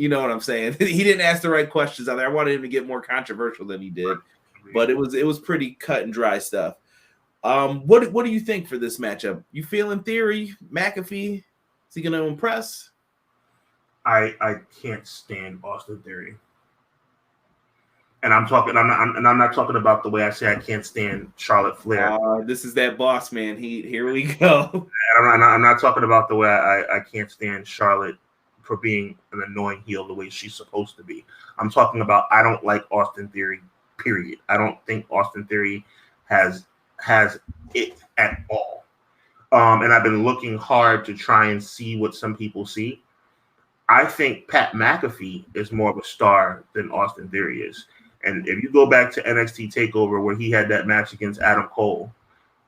know what I'm saying. He didn't ask the right questions out there. I wanted him to get more controversial than he did, but it was pretty cut and dry stuff. What do you think for this matchup? You feel in theory McAfee, is he going to impress? I can't stand Austin Theory. And I'm not talking about the way I say I can't stand Charlotte Flair. This is that boss man heat. Here we go. I'm not talking about the way I can't stand Charlotte for being an annoying heel the way she's supposed to be. I'm talking about I don't like Austin Theory, period. I don't think Austin Theory has it at all. And I've been looking hard to try and see what some people see. I think Pat McAfee is more of a star than Austin Theory is. And if you go back to NXT TakeOver where he had that match against Adam Cole,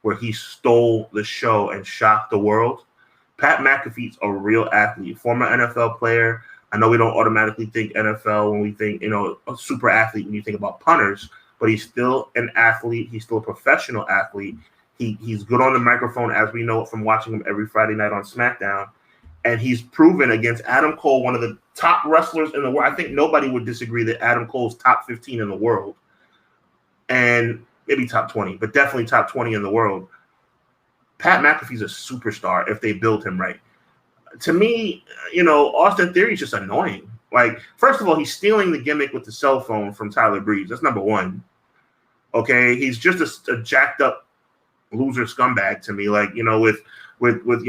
where he stole the show and shocked the world, Pat McAfee's a real athlete, former NFL player. I know we don't automatically think NFL when we think, a super athlete when you think about punters, but he's still an athlete. He's still a professional athlete. He's good on the microphone, as we know it from watching him every Friday night on Smackdown. And he's proven against Adam Cole, one of the top wrestlers in the world. I think nobody would disagree that Adam Cole's top 15 in the world. And maybe top 20, but definitely top 20 in the world. Pat McAfee's a superstar if they build him right. To me, Austin Theory is just annoying. Like, first of all, he's stealing the gimmick with the cell phone from Tyler Breeze. That's number one. Okay, he's just a jacked up loser scumbag to me. Like, with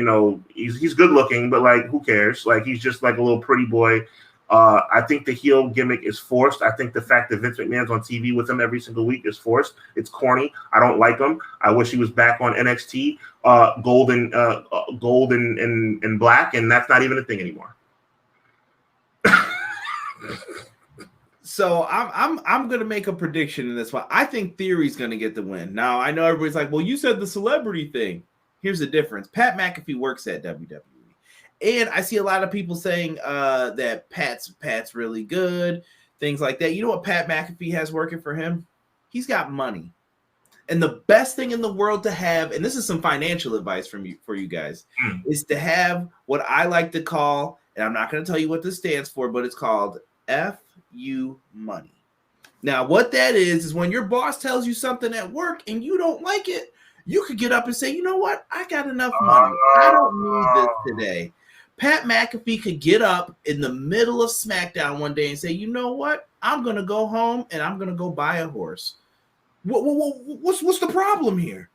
he's good looking, but like, who cares? Like, he's just like a little pretty boy. I think the heel gimmick is forced. I think the fact that Vince McMahon's on TV with him every single week is forced. It's corny. I don't like him. I wish he was back on NXT, gold and black, and that's not even a thing anymore. So I'm gonna make a prediction in this one. I think Theory's gonna get the win. Now I know everybody's like, well, you said the celebrity thing. Here's the difference. Pat McAfee works at WWE. And I see a lot of people saying that Pat's really good, things like that. You know what Pat McAfee has working for him? He's got money. And the best thing in the world to have, and this is some financial advice for you guys, is to have what I like to call, and I'm not going to tell you what this stands for, but it's called FU money. Now, what that is when your boss tells you something at work and you don't like it, you could get up and say, you know what? I got enough money. I don't need this today. Pat McAfee could get up in the middle of Smackdown one day and say, you know what? I'm going to go home and I'm going to go buy a horse. What's the problem here?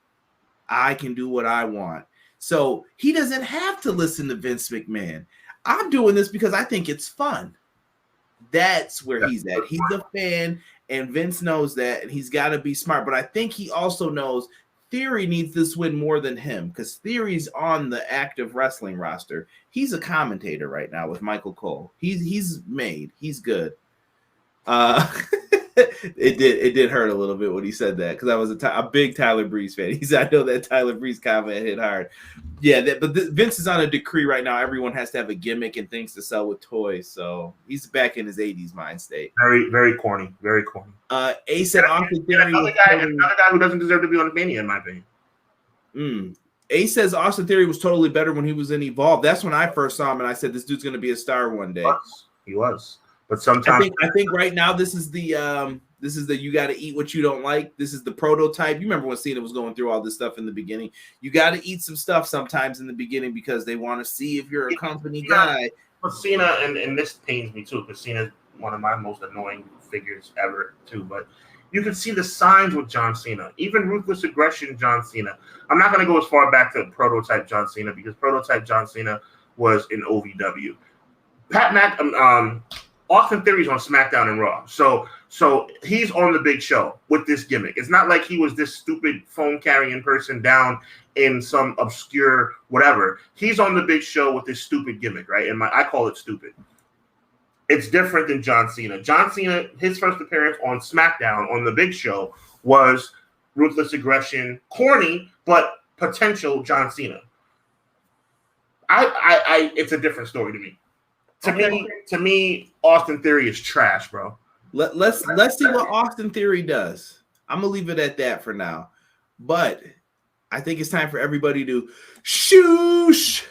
I can do what I want. So he doesn't have to listen to Vince McMahon. I'm doing this because I think it's fun. That's where he's at. He's a fan, and Vince knows that, and he's got to be smart. But I think he also knows Theory needs this win more than him because Theory's on the active wrestling roster. He's a commentator right now with Michael Cole. He's made. He's good. It did hurt a little bit when he said that because I was a big Tyler Breeze fan. I know that Tyler Breeze comment hit hard. Yeah, Vince is on a decree right now. Everyone has to have a gimmick and things to sell with toys. So he's back in his 80s mind state. Very, very corny. Very corny. Ace said Austin Theory. Another guy who doesn't deserve to be on Mania, in my opinion. Ace says Austin Theory was totally better when he was in Evolve. That's when I first saw him, and I said this dude's going to be a star one day. He was. But sometimes I think right now this is the you got to eat what you don't like. This is the prototype. You remember when Cena was going through all this stuff in the beginning? You got to eat some stuff sometimes in the beginning because they want to see if you're a company guy. But Cena, and this pains me too, because Cena's one of my most annoying figures ever too. But you can see the signs with John Cena, even ruthless aggression John Cena. I'm not going to go as far back to prototype John Cena because prototype John Cena was in OVW. Austin Theory's on SmackDown and Raw. So he's on the big show with this gimmick. It's not like he was this stupid phone-carrying person down in some obscure whatever. He's on the big show with this stupid gimmick, right? And I call it stupid. It's different than John Cena. John Cena, his first appearance on SmackDown on the big show was ruthless aggression, corny, but potential John Cena. It's a different story to me. To me, Austin Theory is trash, bro. Let's see what Austin Theory does. I'm gonna leave it at that for now. But I think it's time for everybody to shoosh.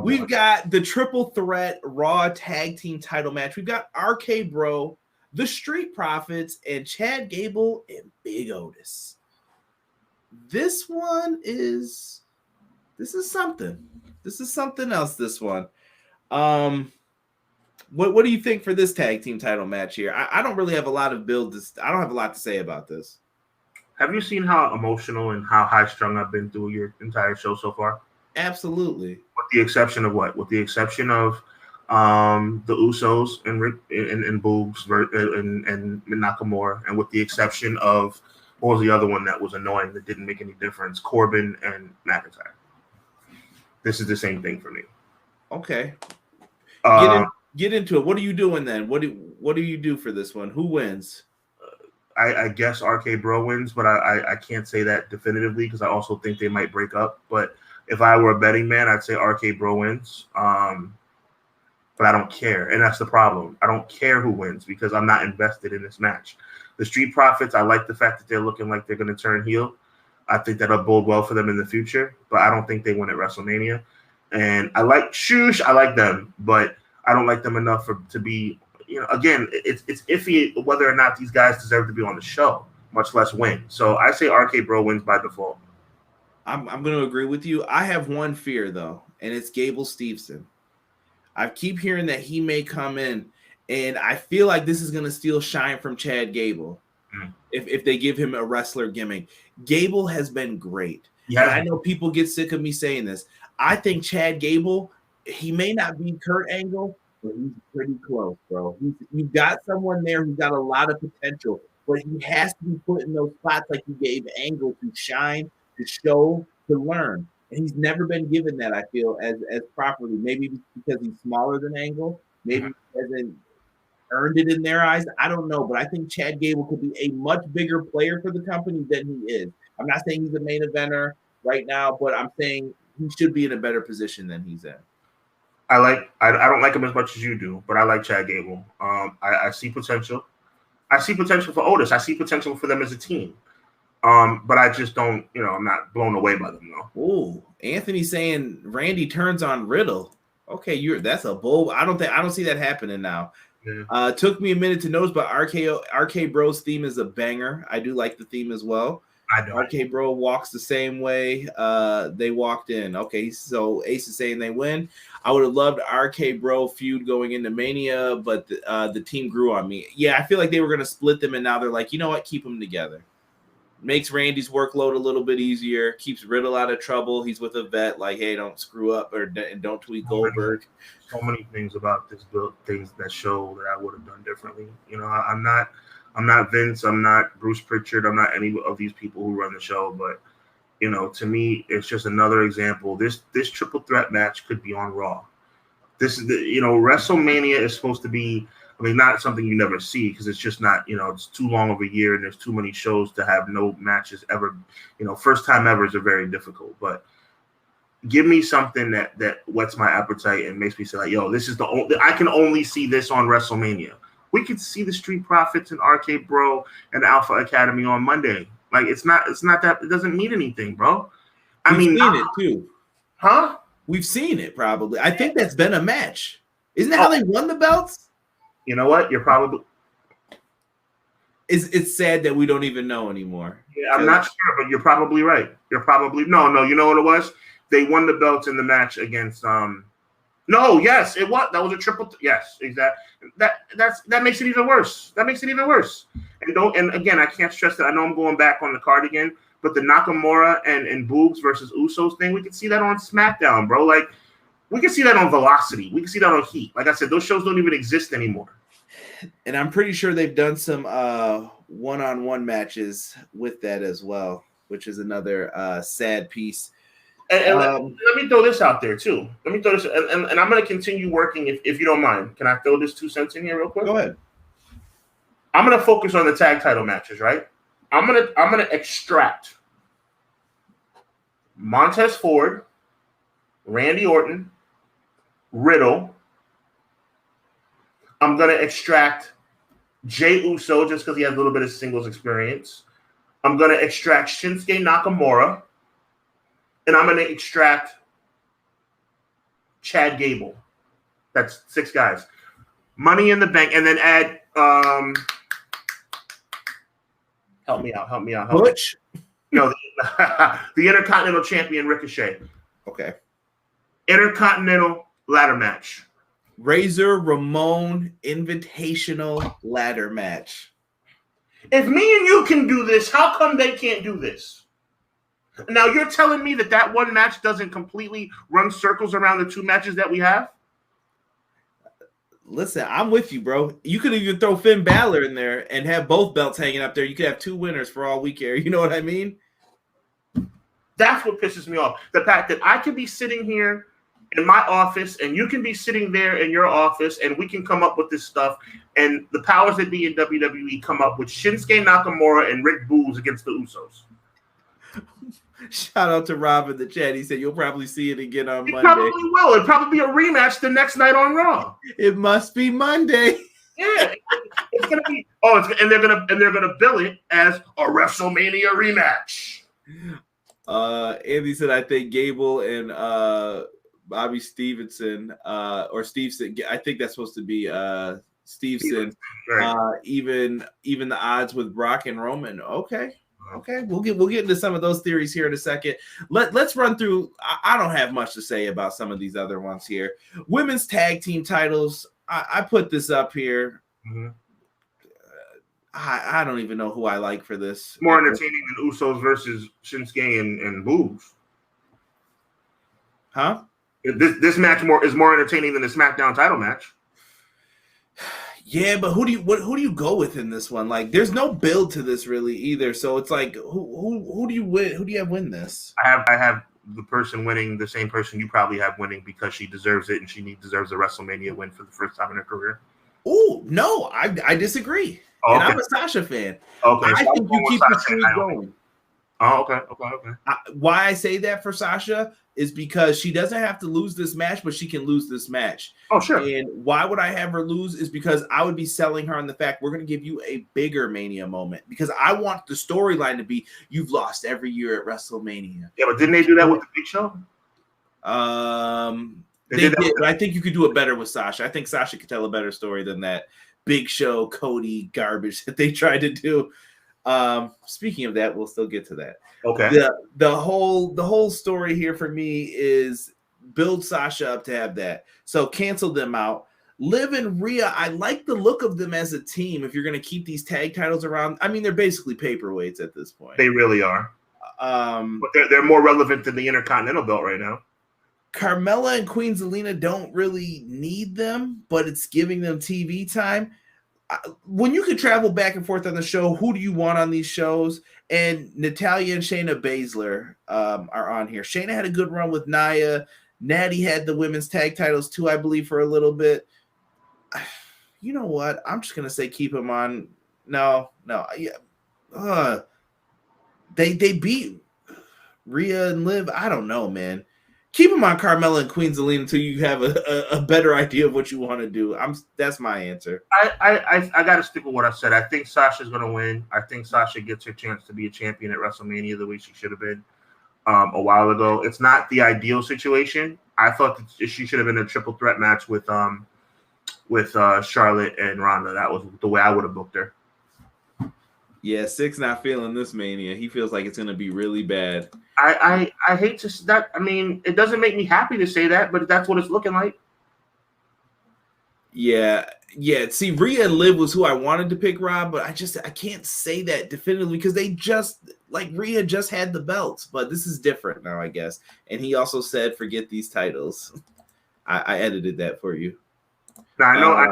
We've got the triple threat Raw tag team title match. We've got RK Bro, the Street Profits, and Chad Gable and Big Otis. This is something. This is something else. This one. What do you think for this tag team title match here? I don't really have a lot of I don't have a lot to say about this. Have you seen how emotional and how high strung I've been through your entire show so far? Absolutely. With the exception of what? With the exception of the Usos and Boogs and Nakamura, and with the exception of what was the other one that was annoying that didn't make any difference? Corbin and McIntyre. This is the same thing for me. Okay. Get into it. What are you doing then? What do you do for this one? Who wins? I guess RK Bro wins, but I can't say that definitively because I also think they might break up. But if I were a betting man, I'd say RK Bro wins. But I don't care, and that's the problem. I don't care who wins because I'm not invested in this match. The Street Profits, I like the fact that they're looking like they're going to turn heel. I think that'll bode well for them in the future, but I don't think they win at WrestleMania. And I like Shush, I like them, but I don't like them enough to be, again, it's iffy whether or not these guys deserve to be on the show, much less win. So I say RK Bro wins by default. I'm going to agree with you. I have one fear, though, and it's Gable Steveson. I keep hearing that he may come in, and I feel like this is going to steal shine from Chad Gable if they give him a wrestler gimmick. Gable has been great. Yeah. And I know people get sick of me saying this. I think Chad Gable, he may not be Kurt Angle, but he's pretty close, bro. You've got someone there who's got a lot of potential, but he has to be put in those spots like you gave Angle to shine, to show, to learn. And he's never been given that, I feel, as properly. Maybe because he's smaller than Angle. Maybe he hasn't earned it in their eyes. I don't know. But I think Chad Gable could be a much bigger player for the company than he is. I'm not saying he's a main eventer right now, but I'm saying he should be in a better position than he's in. I don't like him as much as you do, but I like Chad Gable. I see potential. I see potential for Otis. I see potential for them as a team. But I just don't, I'm not blown away by them though. Oh, Anthony saying Randy turns on Riddle. Okay, that's a bold. I don't see that happening now. Yeah. Took me a minute to notice, but RK Bro's theme is a banger. I do like the theme as well. I know. RK Bro walks the same way they walked in. Okay, so Ace is saying they win. I would have loved RK Bro feud going into Mania, but the team grew on me. Yeah, I feel like they were going to split them, and now they're like, you know what, keep them together. Makes Randy's workload a little bit easier, keeps Riddle out of trouble. He's with a vet, like, hey, don't screw up and don't tweet Goldberg. So many things about this build, things that show that I would have done differently. I'm not Vince, I'm not Bruce Pritchard, I'm not any of these people who run the show, but to me, it's just another example. This triple threat match could be on Raw. This is WrestleMania is supposed to be, not something you never see because it's just not, it's too long of a year and there's too many shows to have no matches ever. First time evers are very difficult, but give me something that whets my appetite and makes me say, like, yo, this is I can only see this on WrestleMania. We could see the Street Profits and RK Bro and Alpha Academy on Monday. Like, it's not that, it doesn't mean anything, bro. We've seen it too. Huh? We've seen it probably. I think that's been a match. Isn't that how they won the belts? You know what? You're probably. It's sad that we don't even know anymore. Yeah, I'm not sure, but you're probably right. You're probably no. You know what it was? They won the belts in the match against No, yes, it was. That was a triple. Yes, exactly. That makes it even worse. That makes it even worse. And again, I can't stress that. I know I'm going back on the card again, but the Nakamura and Boogs versus Usos thing, we can see that on SmackDown, bro. Like, we can see that on Velocity. We can see that on Heat. Like I said, those shows don't even exist anymore. And I'm pretty sure they've done some one-on-one matches with that as well, which is another sad piece. And let me throw this out there too. Let me throw this, and I'm going to continue working if you don't mind. Can I throw this 2 cents in here real quick? Go ahead. I'm going to focus on the tag title matches, right? I'm gonna extract Montez Ford, Randy Orton, Riddle. I'm gonna extract Jey Uso just because he has a little bit of singles experience. I'm going to extract Shinsuke Nakamura, and I'm going to extract Chad Gable. That's 6 guys. Money in the Bank, and then add help me out. Butch? No, the Intercontinental Champion Ricochet. Okay. Intercontinental ladder match. Razor Ramon Invitational ladder match. If me and you can do this, how come they can't do this? Now, you're telling me that one match doesn't completely run circles around the 2 matches that we have? Listen, I'm with you, bro. You could even throw Finn Balor in there and have both belts hanging up there. You could have 2 winners for all we care. You know what I mean? That's what pisses me off. The fact that I could be sitting here in my office and you can be sitting there in your office and we can come up with this stuff, and the powers that be in WWE come up with Shinsuke Nakamura and Rick Boogs against the Usos. Shout out to Rob in the chat. He said you'll probably see it again on Monday. Probably will. It'll probably be a rematch the next night on Raw. It must be Monday. Yeah, it's gonna be. And they're gonna bill it as a WrestleMania rematch. Andy said, I think Gable and Bobby Stevenson or Stevenson. I think that's supposed to be Stevenson. Right. Even the odds with Brock and Roman. Okay, we'll get into some of those theories here in a second. Let's run through. I don't have much to say about some of these other ones here. Women's tag team titles. I put this up here. Mm-hmm. I don't even know who I like for this. More entertaining than Usos versus Shinsuke and Boogs. Huh? This match is more entertaining than the Smackdown title match. Yeah, but who do you go with in this one? Like, there's no build to this really either. So it's like, who do you win? Who do you have win this? I have the person winning, the same person you probably have winning, because she deserves it and she deserves a WrestleMania win for the first time in her career. Oh no, I disagree. Oh, and okay. I'm a Sasha fan. Okay, I think you keep the streak going. Oh, okay. Why I say that for Sasha is because she doesn't have to lose this match, but she can lose this match. Oh, sure. And why would I have her lose is because I would be selling her on the fact we're going to give you a bigger Mania moment, because I want the storyline to be you've lost every year at WrestleMania. Yeah, but didn't they do that with the Big Show? They did, but I think you could do it better with Sasha. I think Sasha could tell a better story than that Big Show, Cody garbage that they tried to do. Speaking of that, we'll still get to that. Okay. The whole story here for me is build Sasha up to have that. So cancel them out. Liv and Rhea, I like the look of them as a team. If you're going to keep these tag titles around, I mean, they're basically paperweights at this point. They really are. But they're more relevant than the Intercontinental belt right now. Carmella and Queen Zelina don't really need them, but it's giving them TV time. When you can travel back and forth on the show, who do you want on these shows? And Natalya and Shayna Baszler are on here. Shayna had a good run with Nia. Natty had the women's tag titles too, I believe, for a little bit. You know what? I'm just gonna say keep them on. No. Yeah. They beat Rhea and Liv. I don't know, man. Keep them on Carmella and Queen Zelina until you have a better idea of what you want to do. That's my answer. I got to stick with what I said. I think Sasha's going to win. I think Sasha gets her chance to be a champion at WrestleMania the way she should have been a while ago. It's not the ideal situation. I thought that she should have been a triple threat match with Charlotte and Ronda. That was the way I would have booked her. Yeah, Six not feeling this Mania. He feels like it's going to be really bad. I hate to that. I mean, it doesn't make me happy to say that, but that's what it's looking like. Yeah. See, Rhea and Liv was who I wanted to pick, Rob, but I can't say that definitively because they Rhea just had the belts, but this is different now, I guess. And he also said, "Forget these titles." I edited that for you. Now,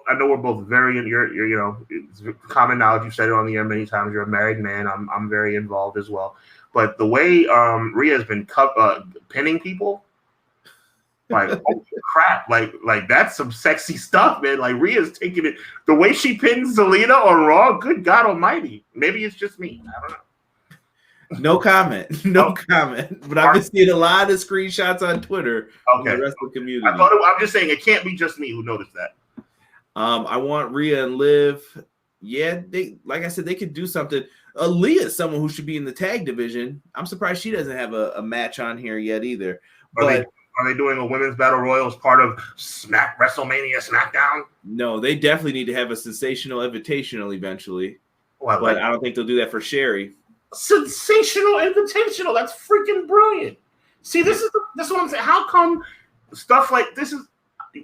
I know we're both very. You're it's common knowledge. You've said it on the air many times. You're a married man. I'm very involved as well. But the way Rhea has been pinning people, like oh crap, like that's some sexy stuff, man. Like Rhea's taking it. The way she pins Zelina on Raw, good God Almighty. Maybe it's just me. I don't know. No comment. No comment. But I've been seeing a lot of screenshots on Twitter. Okay. From the rest of the community. I'm just saying it can't be just me who noticed that. I want Rhea and Liv. Yeah, like I said, they could do something. Aaliyah is someone who should be in the tag division. I'm surprised she doesn't have a match on here yet either. But are they doing a women's battle royal as part of WrestleMania Smackdown? No, they definitely need to have a sensational invitational eventually. Oh, but I don't think they'll do that for Sherry. Sensational invitational. That's freaking brilliant. See, this is what I'm saying. How come stuff like this is?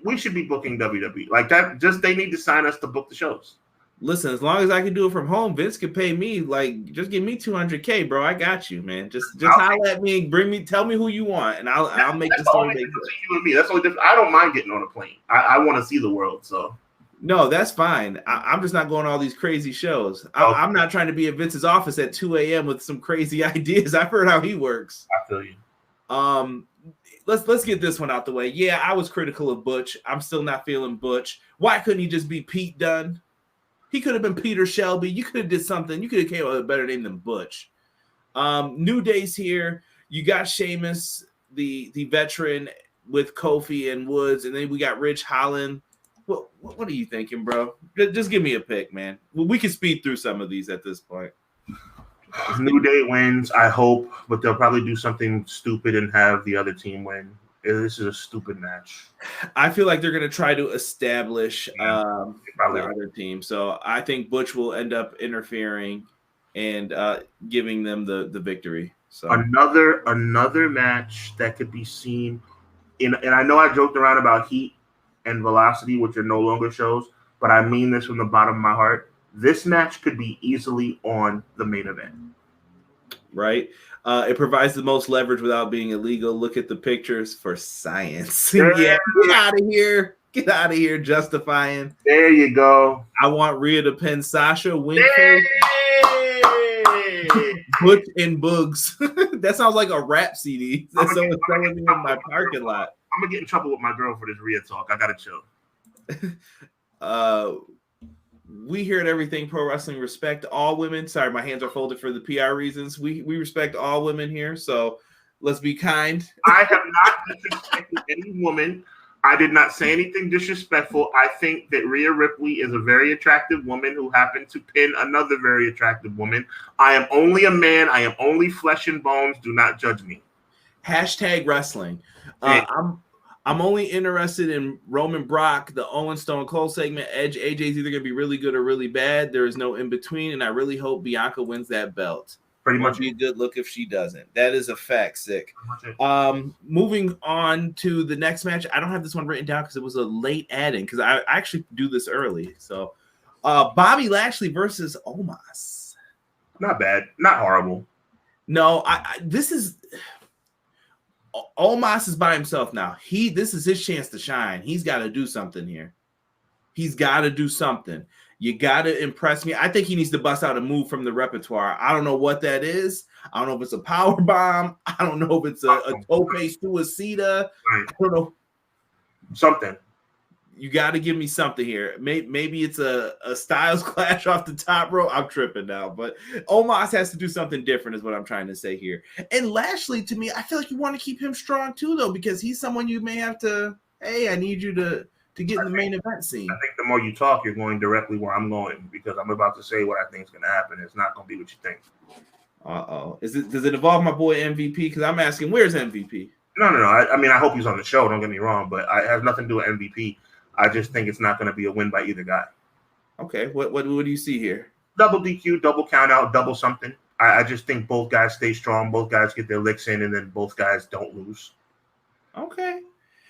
We should be booking WWE like that. Just they need to sign us to book the shows. Listen, as long as I can do it from home, Vince can pay me. Like, just give me $200K, bro. I got you, man. Just holler at me, tell me who you want, and I'll make the story. You and me. That's only different. I don't mind getting on a plane. I want to see the world. So no, that's fine. I'm just not going to all these crazy shows. I'm not trying to be at Vince's office at 2 a.m. with some crazy ideas. I've heard how he works. I feel you. Let's get this one out the way. Yeah, I was critical of Butch. I'm still not feeling Butch. Why couldn't he just be Pete Dunne? He could have been Peter Shelby. You could have did something. You could have came up with a better name than Butch. New Day's here. You got Sheamus, the veteran, with Kofi and Woods, and then we got Rich Holland. What are you thinking, bro? Just give me a pick, man. We can speed through some of these at this point. If New Day wins, I hope, but they'll probably do something stupid and have the other team win. This is a stupid match. I feel like they're going to try to establish the other team. So I think Butch will end up interfering and giving them the victory. So another match that could be seen and I know I joked around about Heat and Velocity, which are no longer shows, but I mean this from the bottom of my heart. This match could be easily on the main event. Right? It provides the most leverage without being illegal. Look at the pictures for science. Yeah, get out of here. Get out of here, justifying. There you go. I want Rhea to pin Sasha, Winfield, Butch, and Boogs. That sounds like a rap CD. That's someone's selling me in my parking lot. I'm going to get in trouble with my girl for this Rhea talk. I got to chill. We here at Everything Pro Wrestling respect all women. Sorry, my hands are folded for the PR reasons. We respect all women here, so let's be kind. I have not disrespected any woman. I did not say anything disrespectful. I think that Rhea Ripley is a very attractive woman who happened to pin another very attractive woman. I am only a man. I am only flesh and bones. Do not judge me. Hashtag wrestling. I'm only interested in Roman Brock, the Owens Stone Cold segment. Edge, AJ's either going to be really good or really bad. There is no in between, and I really hope Bianca wins that belt. Pretty much be a good look if she doesn't. That is a fact, sick. Moving on to the next match. I don't have this one written down because it was a late add-in because I actually do this early. So, Bobby Lashley versus Omos. Not bad. Not horrible. No, this is... Omos is by himself now. This is his chance to shine. He's got to do something here. He's got to do something. You got to impress me. I think he needs to bust out a move from the repertoire. I don't know what that is. I don't know if it's a power bomb. I don't know if it's a tope suicida. Right. I don't know. Something. You got to give me something here. Maybe it's a Styles Clash off the top rope. I'm tripping now, but Omos has to do something different is what I'm trying to say here. And Lashley, to me, I feel like you want to keep him strong too, though, because he's someone you may have to, hey, I need you to get in the main event scene. I think the more you talk, you're going directly where I'm going because I'm about to say what I think is going to happen. It's not going to be what you think. Uh-oh. Does it involve my boy MVP? Because I'm asking, where's MVP? No. I mean, I hope he's on the show. Don't get me wrong, but it has nothing to do with MVP. I just think it's not going to be a win by either guy. Okay, what do you see here? Double DQ, double count out, double something. I just think both guys stay strong, both guys get their licks in, and then both guys don't lose. Okay.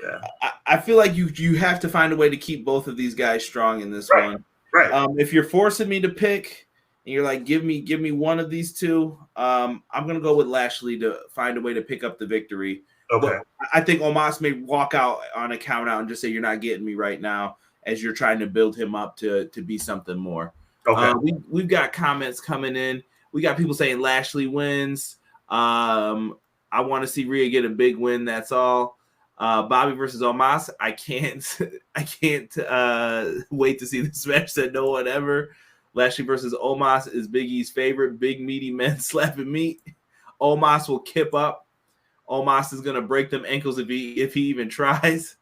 Yeah. I feel like you have to find a way to keep both of these guys strong in this one. Right. If you're forcing me to pick, and you're like, give me one of these two, I'm going to go with Lashley to find a way to pick up the victory. Okay. But I think Omos may walk out on a count out and just say, you're not getting me right now, as you're trying to build him up to be something more. Okay. We've got comments coming in. We got people saying Lashley wins. I want to see Rhea get a big win. That's all. Bobby versus Omos. I can't wait to see this match. Said no one ever. Lashley versus Omos is Big E's favorite. Big meaty men slapping meat. Omos will kip up. Omos is going to break them ankles if he even tries.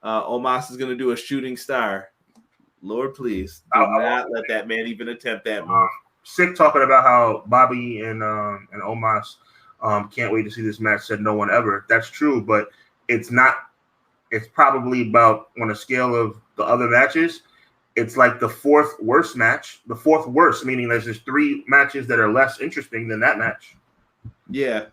Omos is going to do a shooting star. Lord, please do not let that man even attempt that move. Sick talking about how Bobby and Omos can't wait to see this match. Said no one ever. That's true, but it's not. It's probably about, on a scale of the other matches, it's like the fourth worst match. The fourth worst, meaning there's just 3 matches that are less interesting than that match. Yeah.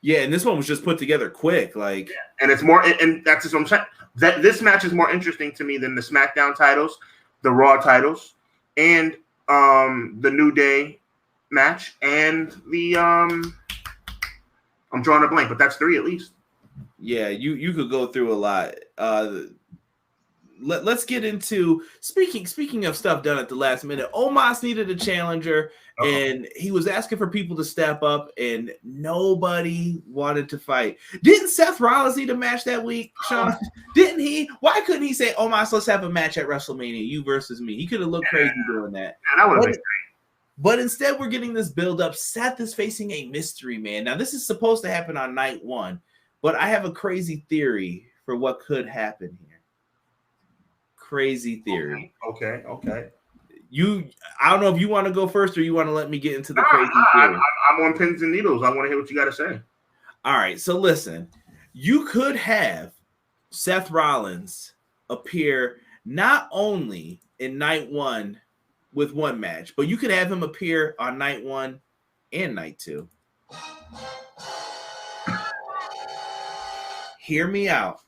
And this one was just put together quick, like. Yeah. And it's more, and that's just what I'm saying. That this match is more interesting to me than the SmackDown titles, the Raw titles, and the New Day match, and the I'm drawing a blank, but that's 3 at least. Yeah, you could go through a lot. Let's get into speaking of stuff done at the last minute. Omos needed a challenger, and he was asking for people to step up, and nobody wanted to fight. Didn't Seth Rollins need a match that week, Sean? Didn't he? Why couldn't he say, Omos, let's have a match at WrestleMania, you versus me? He could have looked crazy doing that. Yeah, that would have been great. But instead, we're getting this build up. Seth is facing a mystery man. Now, this is supposed to happen on night 1, but I have a crazy theory for what could happen here. Crazy theory. Okay. I don't know if you want to go first or you want to let me get into the crazy theory. I'm on pins and needles. I want to hear what you got to say. All right. So listen, you could have Seth Rollins appear not only in night 1 with 1 match, but you could have him appear on night 1 and night 2. Hear me out.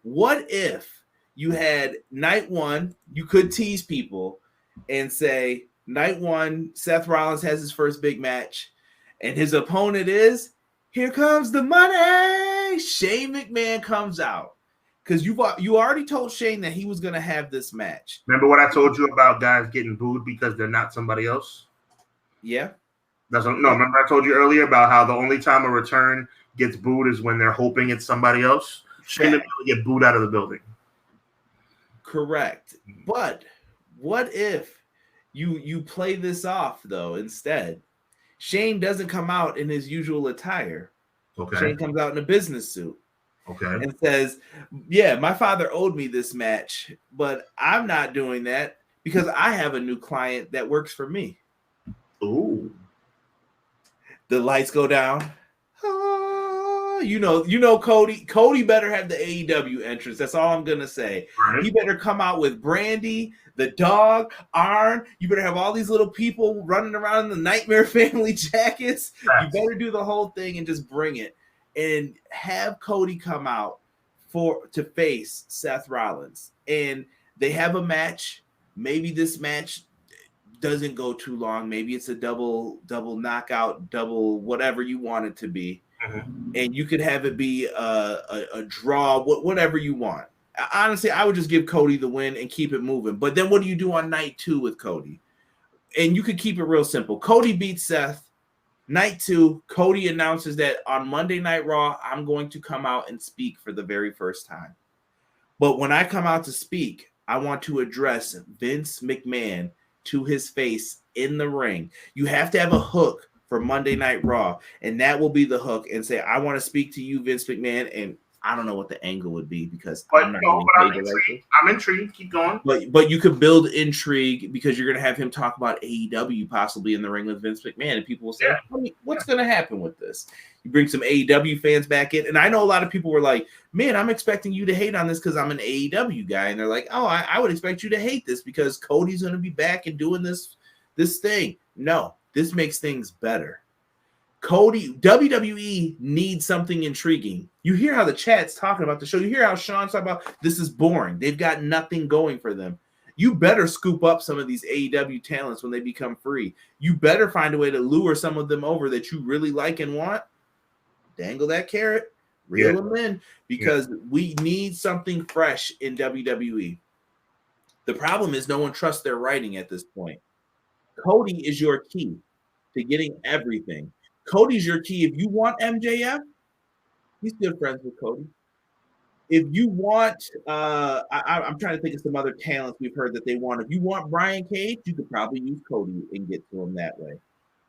What if you had night 1, you could tease people and say, night 1, Seth Rollins has his first big match, and his opponent is, here comes the money. Shane McMahon comes out. Because you already told Shane that he was going to have this match. Remember what I told you about guys getting booed because they're not somebody else? Yeah. Remember I told you earlier about how the only time a return gets booed is when they're hoping it's somebody else? Shane McMahon will get booed out of the building. Correct. But what if you play this off, though, instead? Shane doesn't come out in his usual attire. Okay. Shane comes out in a business suit. Okay. And says, yeah, my father owed me this match, but I'm not doing that because I have a new client that works for me. Ooh. The lights go down. You know, Cody better have the AEW entrance. That's all I'm gonna say. Right. He better come out with Brandy, the dog, Arn. You better have all these little people running around in the Nightmare Family jackets. Right. You better do the whole thing and just bring it, and have Cody come out to face Seth Rollins, and they have a match. Maybe this match doesn't go too long. Maybe it's a double knockout, double whatever you want it to be. Mm-hmm. And you could have it be a draw, whatever you want. Honestly, I would just give Cody the win and keep it moving. But then what do you do on night 2 with Cody? And you could keep it real simple. Cody beats Seth. Night 2, Cody announces that on Monday Night Raw, I'm going to come out and speak for the very first time. But when I come out to speak, I want to address Vince McMahon to his face in the ring. You have to have a hook for Monday Night Raw, and that will be the hook, and say, I want to speak to you, Vince McMahon, and I don't know what the angle would be because I'm intrigued. Keep going. But you could build intrigue because you're going to have him talk about AEW possibly in the ring with Vince McMahon, and people will say, what's going to happen with this? You bring some AEW fans back in, and I know a lot of people were like, man, I'm expecting you to hate on this because I'm an AEW guy, and they're like, oh, I would expect you to hate this because Cody's going to be back and doing this thing. No. This makes things better. WWE needs something intriguing. You hear how the chat's talking about the show. You hear how Sean's talking about this is boring. They've got nothing going for them. You better scoop up some of these AEW talents when they become free. You better find a way to lure some of them over that you really like and want. Dangle that carrot. Reel them in because we need something fresh in WWE. The problem is no one trusts their writing at this point. Cody is your key to getting everything. Cody's your key. If you want MJF, he's good friends with Cody. If you want, I'm trying to think of some other talents we've heard that they want. If you want Brian Cage, you could probably use Cody and get to him that way.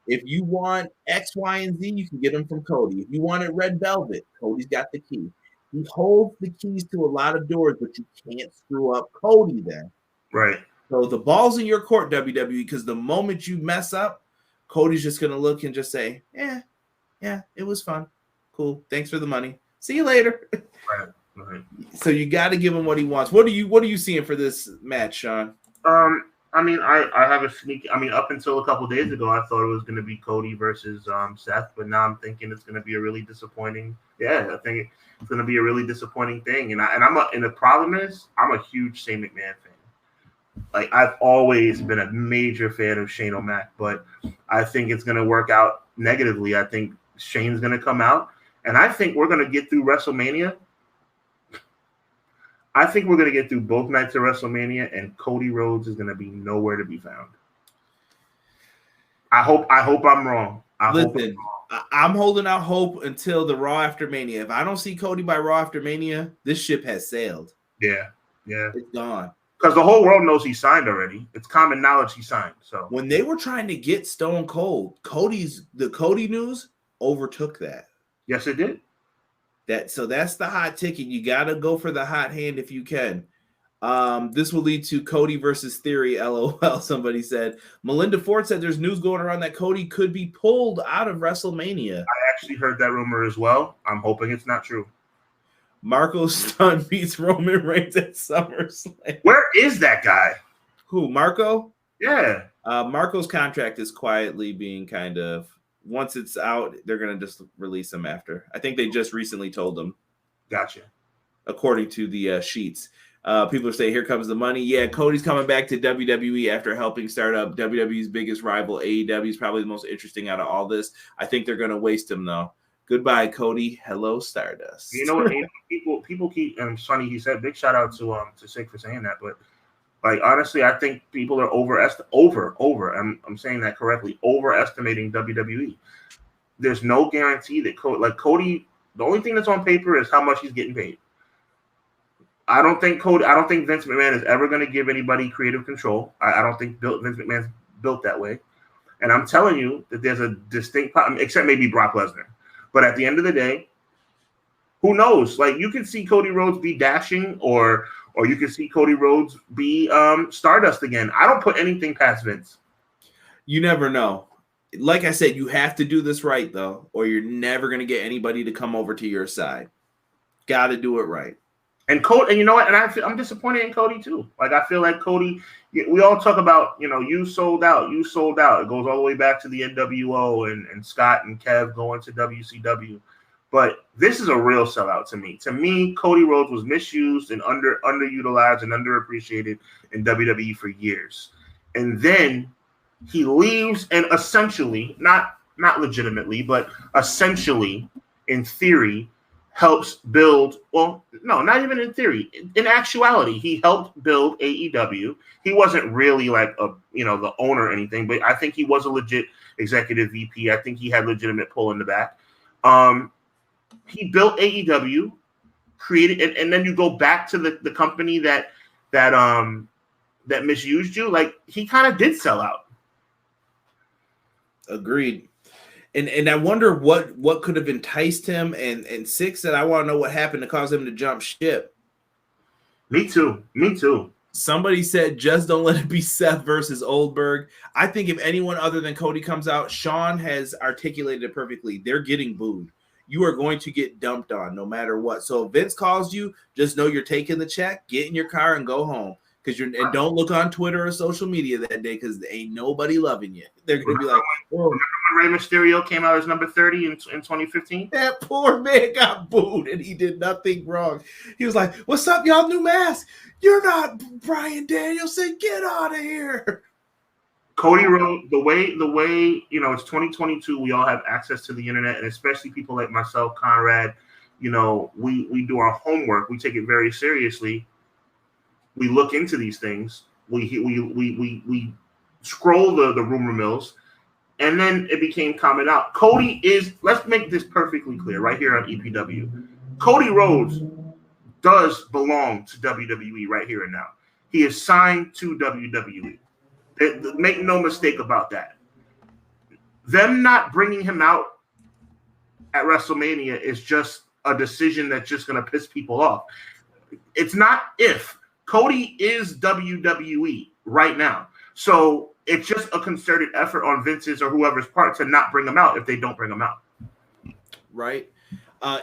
If you want X, Y, and Z, you can get them from Cody. If you wanted Red Velvet, Cody's got the key. He holds the keys to a lot of doors, but you can't screw up Cody then. Right. So the ball's in your court, WWE, because the moment you mess up, Cody's just going to look and just say, yeah, it was fun. Cool. Thanks for the money. See you later. Right. So you got to give him what he wants. What are you seeing for this match, Sean? I mean, I have a sneak. I mean, up until a couple days ago, I thought it was going to be Cody versus Seth, but now I'm thinking it's going to be a really disappointing. Yeah, I think it's going to be a really disappointing thing. And the problem is, I'm a huge Shane McMahon fan. Like, I've always been a major fan of Shane O'Mac, but I think it's going to work out negatively. I think Shane's going to come out, and I think we're going to get through WrestleMania. I think we're going to get through both nights of WrestleMania, and Cody Rhodes is going to be nowhere to be found. I hope I'm wrong. I'm holding out hope until the Raw after Mania. If I don't see Cody by Raw after Mania, this ship has sailed. Yeah. It's gone. Because the whole world knows he signed already. It's common knowledge he signed. So when they were trying to get Stone Cold, the Cody news overtook that. Yes, it did. So that's the hot ticket. You got to go for the hot hand if you can. This will lead to Cody versus Theory, LOL, somebody said. Melinda Ford said there's news going around that Cody could be pulled out of WrestleMania. I actually heard that rumor as well. I'm hoping it's not true. Marco Stunt beats Roman Reigns at SummerSlam. Where is that guy? Who, Marco? Yeah. Marco's contract is quietly being kind of... Once it's out, they're going to just release him after. I think they just recently told him. Gotcha. According to the sheets. People are saying, here comes the money. Yeah, Cody's coming back to WWE after helping start up WWE's biggest rival. AEW is probably the most interesting out of all this. I think they're going to waste him, though. Goodbye, Cody. Hello, Stardust. You know what? people keep, and it's funny, he said, big shout out to Sick for saying that, but like, honestly, I think people are I'm saying that correctly, overestimating WWE. There's no guarantee that Cody, the only thing that's on paper is how much he's getting paid. I don't think Vince McMahon is ever going to give anybody creative control. I don't think Vince McMahon's built that way. And I'm telling you that there's a distinct problem, except maybe Brock Lesnar. But at the end of the day, who knows? Like, you can see Cody Rhodes be dashing, or you can see Cody Rhodes be Stardust again. I don't put anything past Vince. You never know. Like I said, you have to do this right, though, or you're never going to get anybody to come over to your side. Got to do it right. And Cody, and you know what? And I'm disappointed in Cody too. Like, I feel like Cody. We all talk about, you sold out. You sold out. It goes all the way back to the NWO and Scott and Kev going to WCW. But this is a real sellout to me. To me, Cody Rhodes was misused and underutilized and underappreciated in WWE for years. And then he leaves and essentially, not legitimately, but essentially, in theory, helps build, well, no, not even in theory. In actuality, he helped build AEW. He wasn't really like the owner or anything, but I think he was a legit executive VP. I think he had legitimate pull in the back. He built AEW, created, and then you go back to the company that misused you. Like, he kind of did sell out. Agreed. And I wonder what could have enticed him. And Six said, I want to know what happened to cause him to jump ship. Me too. Somebody said, just don't let it be Seth versus Oldberg. I think if anyone other than Cody comes out, Sean has articulated it perfectly. They're getting booed. You are going to get dumped on no matter what. So if Vince calls you, just know you're taking the check, get in your car and go home. And don't look on Twitter or social media that day, because there ain't nobody loving you. They're going to be like, remember when Rey Mysterio came out as number 30 in 2015? That poor man got booed and he did nothing wrong. He was like, what's up, y'all? New mask. You're not Bryan Danielson. Get out of here. Cody Rhodes, the way, it's 2022. We all have access to the internet, and especially people like myself, Conrad, we do our homework. We take it very seriously. We look into these things. We scroll the rumor mills, and then it became common out. Cody is. Let's make this perfectly clear right here on EPW. Cody Rhodes does belong to WWE right here and now. He is signed to WWE. Make no mistake about that. Them not bringing him out at WrestleMania is just a decision that's just going to piss people off. It's not if. Cody is WWE right now. So it's just a concerted effort on Vince's or whoever's part to not bring them out if they don't bring them out. Right.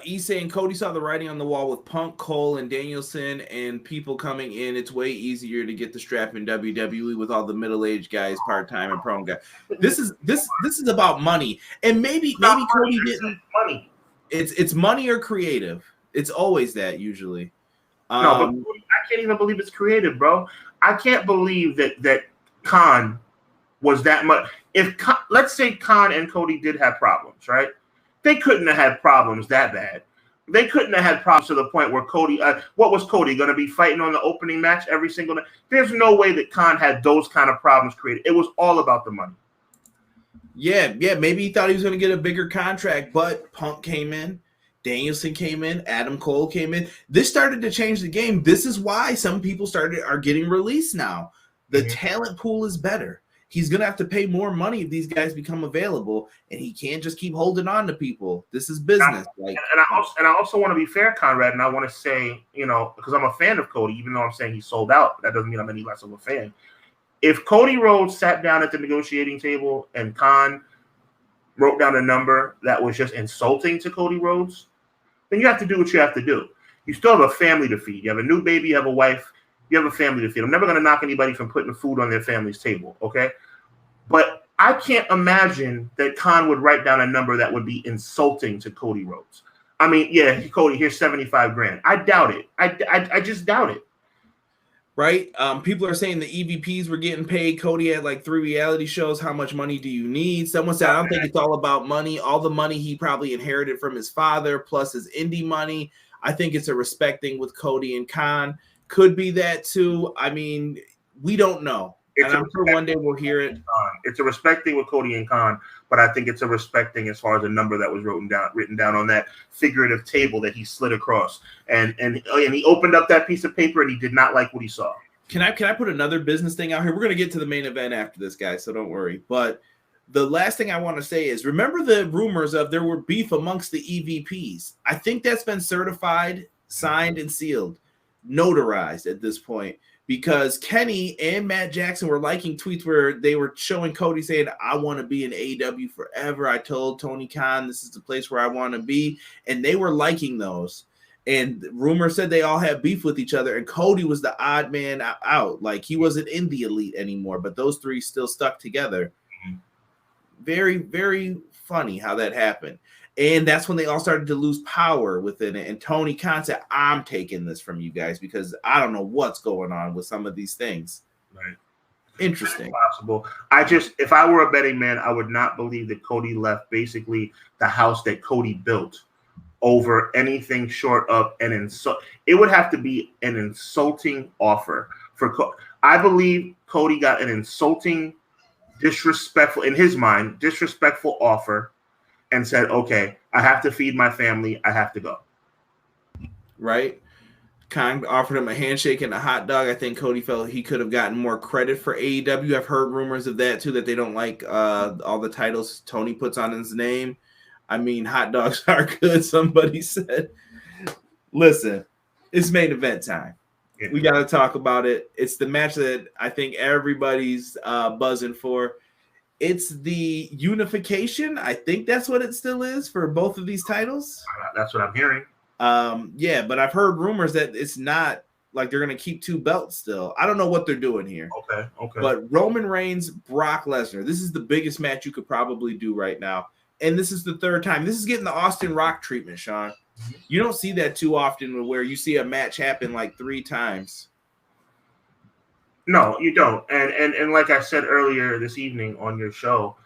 E saying Cody saw the writing on the wall with Punk, Cole, and Danielson, and people coming in. It's way easier to get the strap in WWE with all the middle-aged guys, part-time and prone guys. This is about money, and maybe Cody didn't. Money. It's money or creative. It's always that usually. No, but I can't even believe it's creative, bro. I can't believe that Khan was that much. Let's say Khan and Cody did have problems, right? They couldn't have had problems that bad. They couldn't have had problems to the point where Cody, what was Cody going to be fighting on the opening match every single night? There's no way that Khan had those kind of problems created. It was all about the money. Yeah. Maybe he thought he was going to get a bigger contract, but Punk came in, Danielson came in, Adam Cole came in. This started to change the game. This is why some people are getting released now. The talent pool is better. He's going to have to pay more money if these guys become available, and he can't just keep holding on to people. This is business. And I also want to be fair, Conrad, and I want to say, because I'm a fan of Cody, even though I'm saying he sold out, that doesn't mean I'm any less of a fan. If Cody Rhodes sat down at the negotiating table and Khan wrote down a number that was just insulting to Cody Rhodes, then you have to do what you have to do. You still have a family to feed. You have a new baby, you have a wife, you have a family to feed. I'm never going to knock anybody from putting food on their family's table, okay? But I can't imagine that Khan would write down a number that would be insulting to Cody Rhodes. I mean, yeah, Cody, here's $75,000. I doubt it. I just doubt it. Right? People are saying the EVPs were getting paid. Cody had like 3 reality shows. How much money do you need? Someone said, I don't think it's all about money. All the money he probably inherited from his father, plus his indie money. I think it's a respect thing with Cody and Khan. Could be that too. I mean, we don't know. And I'm sure one day we'll hear it. It's a respect thing with Cody and Khan, but I think it's a respect thing as far as the number that was written down on that figurative table that he slid across. And he opened up that piece of paper and he did not like what he saw. Can I put another business thing out here? We're going to get to the main event after this, guys, so don't worry. But the last thing I want to say is, remember the rumors of there were beef amongst the EVPs. I think that's been certified, signed, and sealed, notarized at this point, because Kenny and Matt Jackson were liking tweets where they were showing Cody saying, I want to be in AEW forever. I told Tony Khan this is the place where I want to be. And they were liking those. And rumor said they all had beef with each other. And Cody was the odd man out. Like, he wasn't in the elite anymore. But those three still stuck together. Very, very funny how that happened. And that's when they all started to lose power within it. And Tony Khan said, I'm taking this from you guys because I don't know what's going on with some of these things. Right. Interesting. Possible. If I were a betting man, I would not believe that Cody left basically the house that Cody built over anything short of an insult. It would have to be an insulting offer for Cody. I believe Cody got an insulting, disrespectful, in his mind, disrespectful offer and said, okay, I have to feed my family. I have to go. Right. Khan offered him a handshake and a hot dog. I think Cody felt he could have gotten more credit for AEW. I've heard rumors of that too, that they don't like all the titles Tony puts on his name. I mean, hot dogs are good, somebody said. Listen, it's main event time. Yeah. We got to talk about it. It's the match that I think everybody's buzzing for. It's the unification. I think that's what it still is for both of these titles. That's what I'm hearing. Yeah, but I've heard rumors that it's not like they're going to keep 2 belts still. I don't know what they're doing here. Okay. But Roman Reigns, Brock Lesnar. This is the biggest match you could probably do right now. And this is the 3rd time. This is getting the Austin Rock treatment, Sean. You don't see that too often where you see a match happen like 3 times. No, you don't. And like I said earlier this evening on your show,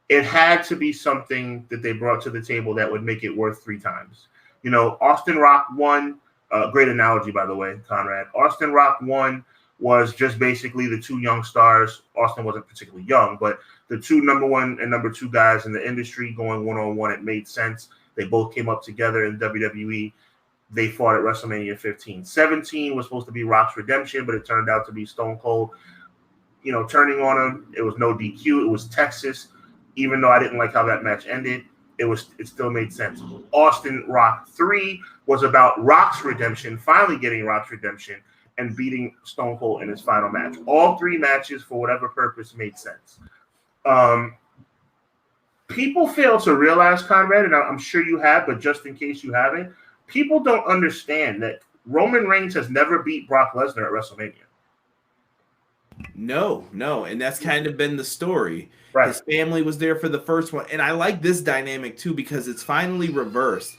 it had to be something that they brought to the table that would make it worth 3 times. Austin Rock won. Great analogy, by the way, Conrad. Austin Rock won was just basically the 2 young stars. Austin wasn't particularly young, but the 2 number 1 and number 2 guys in the industry going one-on-one. It made sense. They both came up together in WWE. They fought at WrestleMania 15. 17 was supposed to be Rock's redemption, but it turned out to be Stone Cold, turning on him. It was no DQ. It was Texas. Even though I didn't like how that match ended, it still made sense. Austin Rock 3 was about Rock's redemption, finally getting Rock's redemption, and beating Stone Cold in his final match. All 3 matches, for whatever purpose, made sense. People fail to realize, Conrad, and I'm sure you have, but just in case you haven't, people don't understand that Roman Reigns has never beat Brock Lesnar at WrestleMania. No, and that's kind of been the story. Right. His family was there for the first one, and I like this dynamic too because it's finally reversed.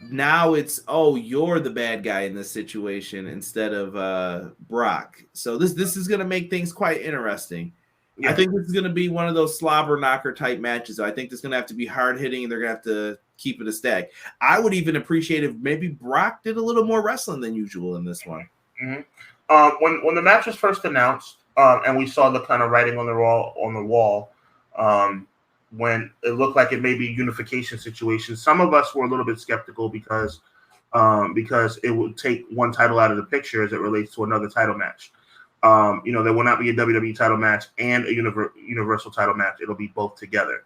Now it's, oh, you're the bad guy in this situation instead of Brock. So this is going to make things quite interesting. Yeah. I think this is going to be one of those slobber knocker type matches. I think it's going to have to be hard hitting, and they're going to have to keep it a stack. I would even appreciate if maybe Brock did a little more wrestling than usual in this one. Mm-hmm. When the match was first announced, and we saw the kind of writing on the wall, when it looked like it may be a unification situation, some of us were a little bit skeptical because it would take one title out of the picture as it relates to another title match. There will not be a WWE title match and a Universal title match. It'll be both together,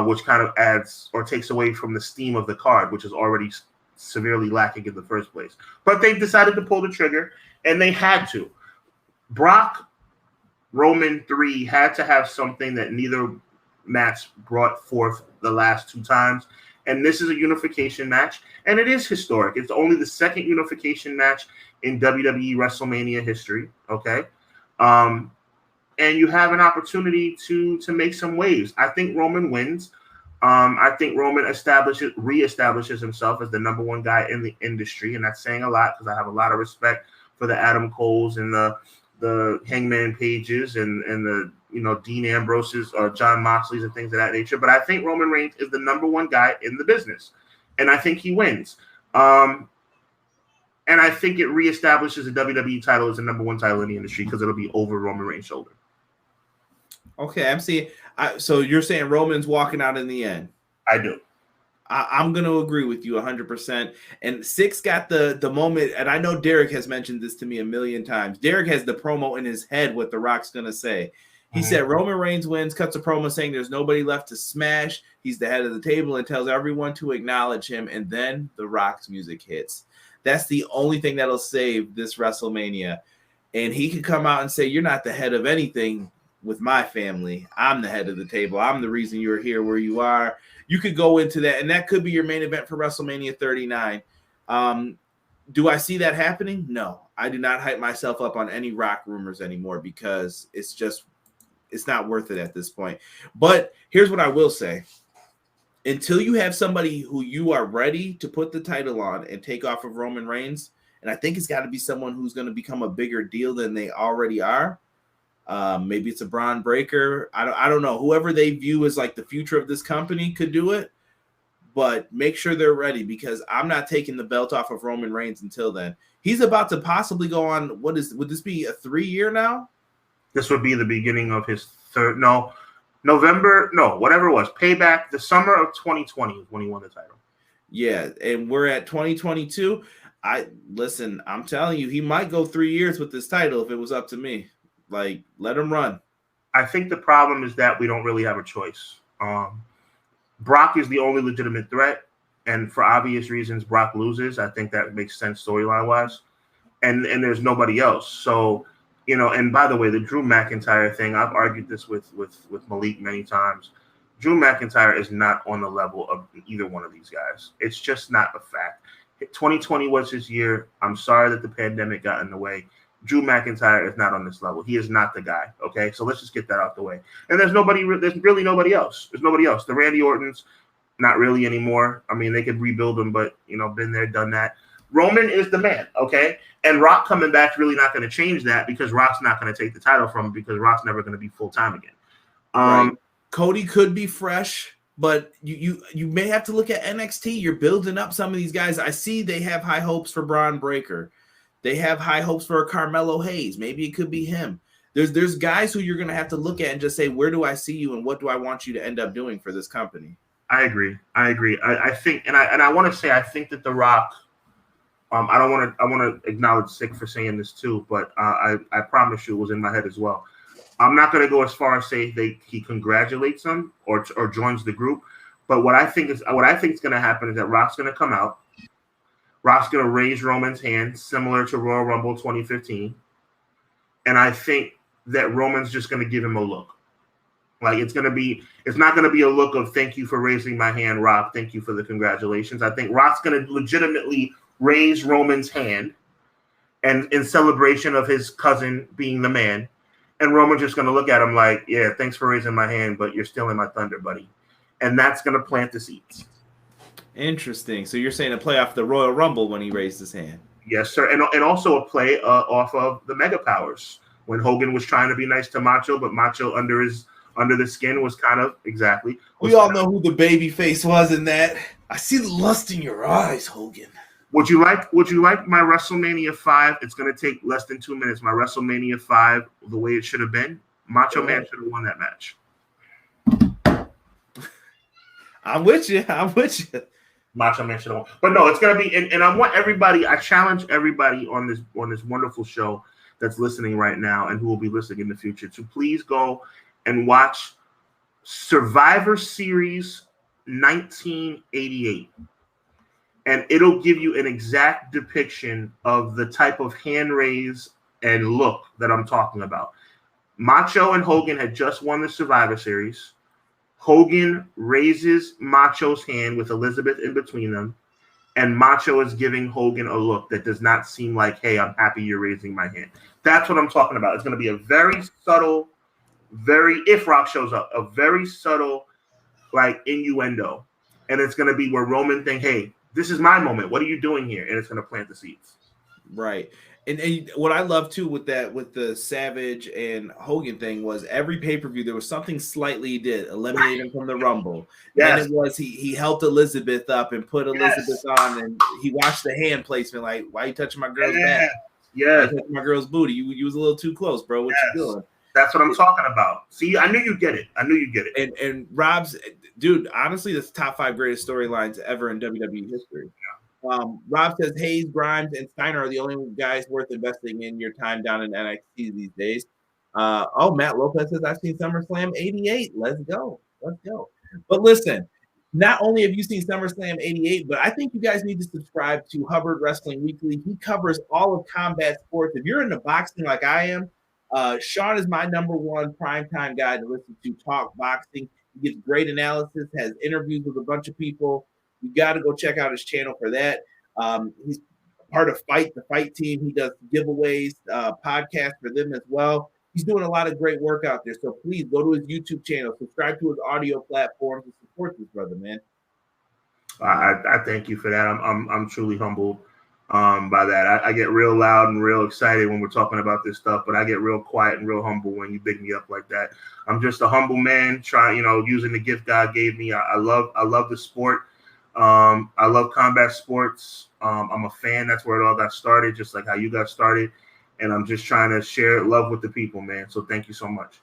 which kind of adds or takes away from the steam of the card, which is already severely lacking in the first place. But they decided to pull the trigger, and they had to. Brock Roman 3 had to have something that neither match brought forth the last 2 times. And this is a unification match, and it is historic. It's only the second unification match in WWE WrestleMania history, okay? And you have an opportunity to make some waves. I think Roman wins. I think Roman reestablishes himself as the number 1 guy in the industry, and that's saying a lot because I have a lot of respect for the Adam Coles and the Hangman Pages and the Dean Ambroses, John Moxley's, and things of that nature. But I think Roman Reigns is the number 1 guy in the business, and I think he wins. And I think it reestablishes the WWE title as the number 1 title in the industry because it'll be over Roman Reigns' shoulder. Okay, I'm seeing. So you're saying Roman's walking out in the end? I do. I'm going to agree with you 100%. And Six got the moment, and I know Derek has mentioned this to me a million times. Derek has the promo in his head what The Rock's going to say. He said Roman Reigns wins, cuts a promo saying there's nobody left to smash. He's the head of the table and tells everyone to acknowledge him. And then The Rock's music hits. That's the only thing that'll save this WrestleMania. And he could come out and say, you're not the head of anything with my family. I'm the head of the table. I'm the reason you're here where you are. You could go into that, and that could be your main event for WrestleMania 39. Do I see that happening? No. I do not hype myself up on any Rock rumors anymore because it's not worth it at this point. But here's what I will say. Until you have somebody who you are ready to put the title on and take off of Roman Reigns, and I think it's got to be someone who's going to become a bigger deal than they already are. Maybe it's a Braun Breaker. I don't know. Whoever they view as like the future of this company could do it, but make sure they're ready because I'm not taking the belt off of Roman Reigns until then. He's about to possibly go on. Would this be a 3-year now? This would be the beginning of his whatever it was. Payback, the summer of 2020 is when he won the title. Yeah, and we're at 2022. I'm telling you, he might go 3 years with this title if it was up to me. Like, let him run. I think the problem is that we don't really have a choice. Brock is the only legitimate threat, and for obvious reasons, Brock loses. I think that makes sense storyline-wise. And there's nobody else. So, and by the way, the Drew McIntyre thing, I've argued this with Malik many times. Drew McIntyre is not on the level of either one of these guys. It's just not a fact. 2020 was his year. I'm sorry that the pandemic got in the way. Drew McIntyre is not on this level. He is not the guy, okay? So let's just get that out the way. And there's really nobody else. There's nobody else. The Randy Ortons, not really anymore. I mean, they could rebuild them, but, been there, done that. Roman is the man, okay? And Rock coming back is really not going to change that because Rock's not going to take the title from him because Rock's never going to be full-time again. Right. Cody could be fresh, but you may have to look at NXT. You're building up some of these guys. I see they have high hopes for Braun Breaker. They have high hopes for Carmelo Hayes. Maybe it could be him. There's guys who you're going to have to look at and just say, where do I see you and what do I want you to end up doing for this company? I agree. I think, and I want to say, I think that The Rock, I want to acknowledge Sick for saying this too, but I promise you it was in my head as well. I'm not going to go as far as say he congratulates them or joins the group, but what I think is going to happen is that Rock's going to come out. Rock's going to raise Roman's hand, similar to Royal Rumble 2015. And I think that Roman's just going to give him a look. Like, it's not going to be a look of thank you for raising my hand, Rock. Thank you for the congratulations. I think Rock's going to legitimately raise Roman's hand and in celebration of his cousin being the man. And Roman's just going to look at him like, yeah, thanks for raising my hand, but you're stealing my thunder, buddy. And that's going to plant the seeds. Interesting. So you're saying a play off the Royal Rumble when he raised his hand? Yes, sir. And also a play off of the Mega Powers when Hogan was trying to be nice to Macho, but Macho under the skin was kind of exactly. We all know who the baby face was in that. I see the lust in your eyes, Hogan. Would you like my WrestleMania 5? It's going to take less than 2 minutes. My WrestleMania 5, the way it should have been. Macho Man should have won that match. I'm with you. Macho Man should have won. But no, it's going to be, and I want everybody, I challenge everybody on this wonderful show that's listening right now and who will be listening in the future to please go and watch Survivor Series 1988. And it'll give you an exact depiction of the type of hand raise and look that I'm talking about. Macho and Hogan had just won the Survivor Series. Hogan raises Macho's hand with Elizabeth in between them. And Macho is giving Hogan a look that does not seem like, hey, I'm happy you're raising my hand. That's what I'm talking about. It's going to be a very subtle, if Rock shows up, a very subtle, like, innuendo. And it's going to be where Roman think, hey, this is my moment. What are you doing here? And it's going to plant the seeds. Right. And what I love too with the Savage and Hogan thing was every pay-per-view there was something slightly he did, eliminate him from the Rumble. Yes. And it was he helped Elizabeth up and put Elizabeth on, and he watched the hand placement like, why are you touching my girl's back? Yeah. Touching my girl's booty. You was a little too close, bro. What you doing? That's what I'm talking about. See, I knew you'd get it. And Rob's, dude, honestly, that's top 5 greatest storylines ever in WWE history. Yeah. Rob says Hayes, Grimes, and Steiner are the only guys worth investing in your time down in NXT these days. Matt Lopez says I've seen SummerSlam 88. Let's go. But listen, not only have you seen SummerSlam 88, but I think you guys need to subscribe to Hubbard Wrestling Weekly. He covers all of combat sports. If you're into boxing like I am, Sean is my number one primetime guy to listen to talk boxing. He gives great analysis, has interviews with a bunch of people. You got to go check out his channel for that. He's part of the Fight team. He does giveaways, podcasts for them as well. He's doing a lot of great work out there. So please go to his YouTube channel, subscribe to his audio platforms, and support this brother, man. I thank you for that. I'm truly humbled by that. I get real loud and real excited when we're talking about this stuff, but I get real quiet and real humble when you big me up like that. I'm just a humble man using the gift God gave me. I love the sport. I love combat sports. I'm a fan. That's where it all got started, just like how you got started. And I'm just trying to share love with the people, man. So thank you so much.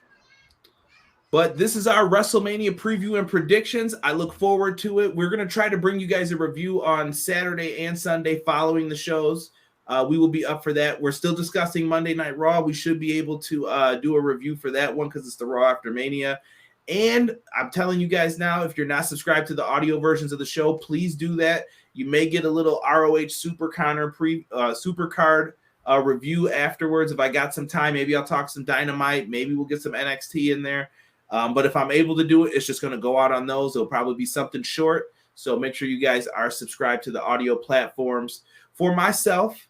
But this is our WrestleMania preview and predictions. I look forward to it. We're going to try to bring you guys a review on Saturday and Sunday following the shows. We will be up for that. We're still discussing Monday Night Raw. We should be able to do a review for that one because it's the Raw after Mania. And I'm telling you guys now, if you're not subscribed to the audio versions of the show, please do that. You may get a little ROH Supercard review afterwards. If I got some time, maybe I'll talk some Dynamite. Maybe we'll get some NXT in there. But if I'm able to do it, it's just going to go out on those. It'll probably be something short. So make sure you guys are subscribed to the audio platforms. For myself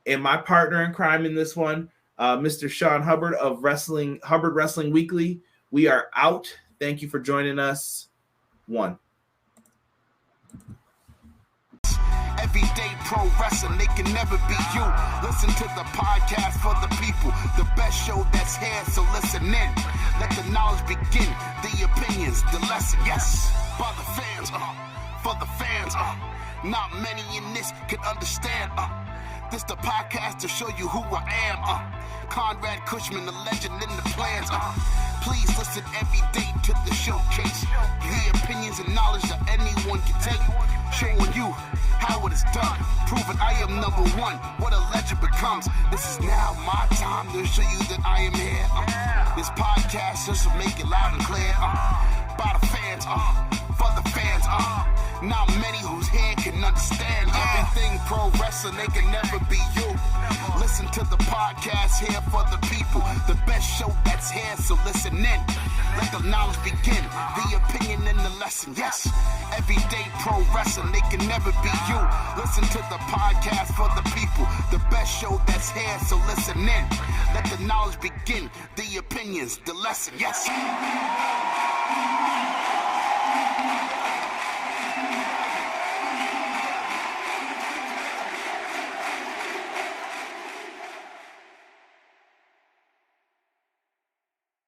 and my partner in crime in this one, Mr. Sean Hubbard of Hubbard Wrestling Weekly, we are out. Thank you for joining us. 1. Everyday pro wrestling, they can never be you. Listen to the podcast for the people, the best show that's here, so listen in. Let the knowledge begin, the opinions, the lesson, yes. By the fans, for the fans, not many in this can understand, this the podcast to show you who I am, Conrad Cushman, the legend in the plans, please listen every day to the showcase, the opinions and knowledge that anyone can take, showing you how it is done, proving I am number one, what a legend becomes. This is now my time to show you that I am here. This podcast just to make it loud and clear. By the fans, for the fans, Not many whose head can understand everything pro wrestling, they can never be you. Listen to the podcast here for the people. The best show that's here, so listen in. Let the knowledge begin, the opinion and the lesson. Yes, everyday pro wrestling, they can never be you. Listen to the podcast for the people. The best show that's here, so listen in. Let the knowledge begin, the opinions, the lesson. Yes.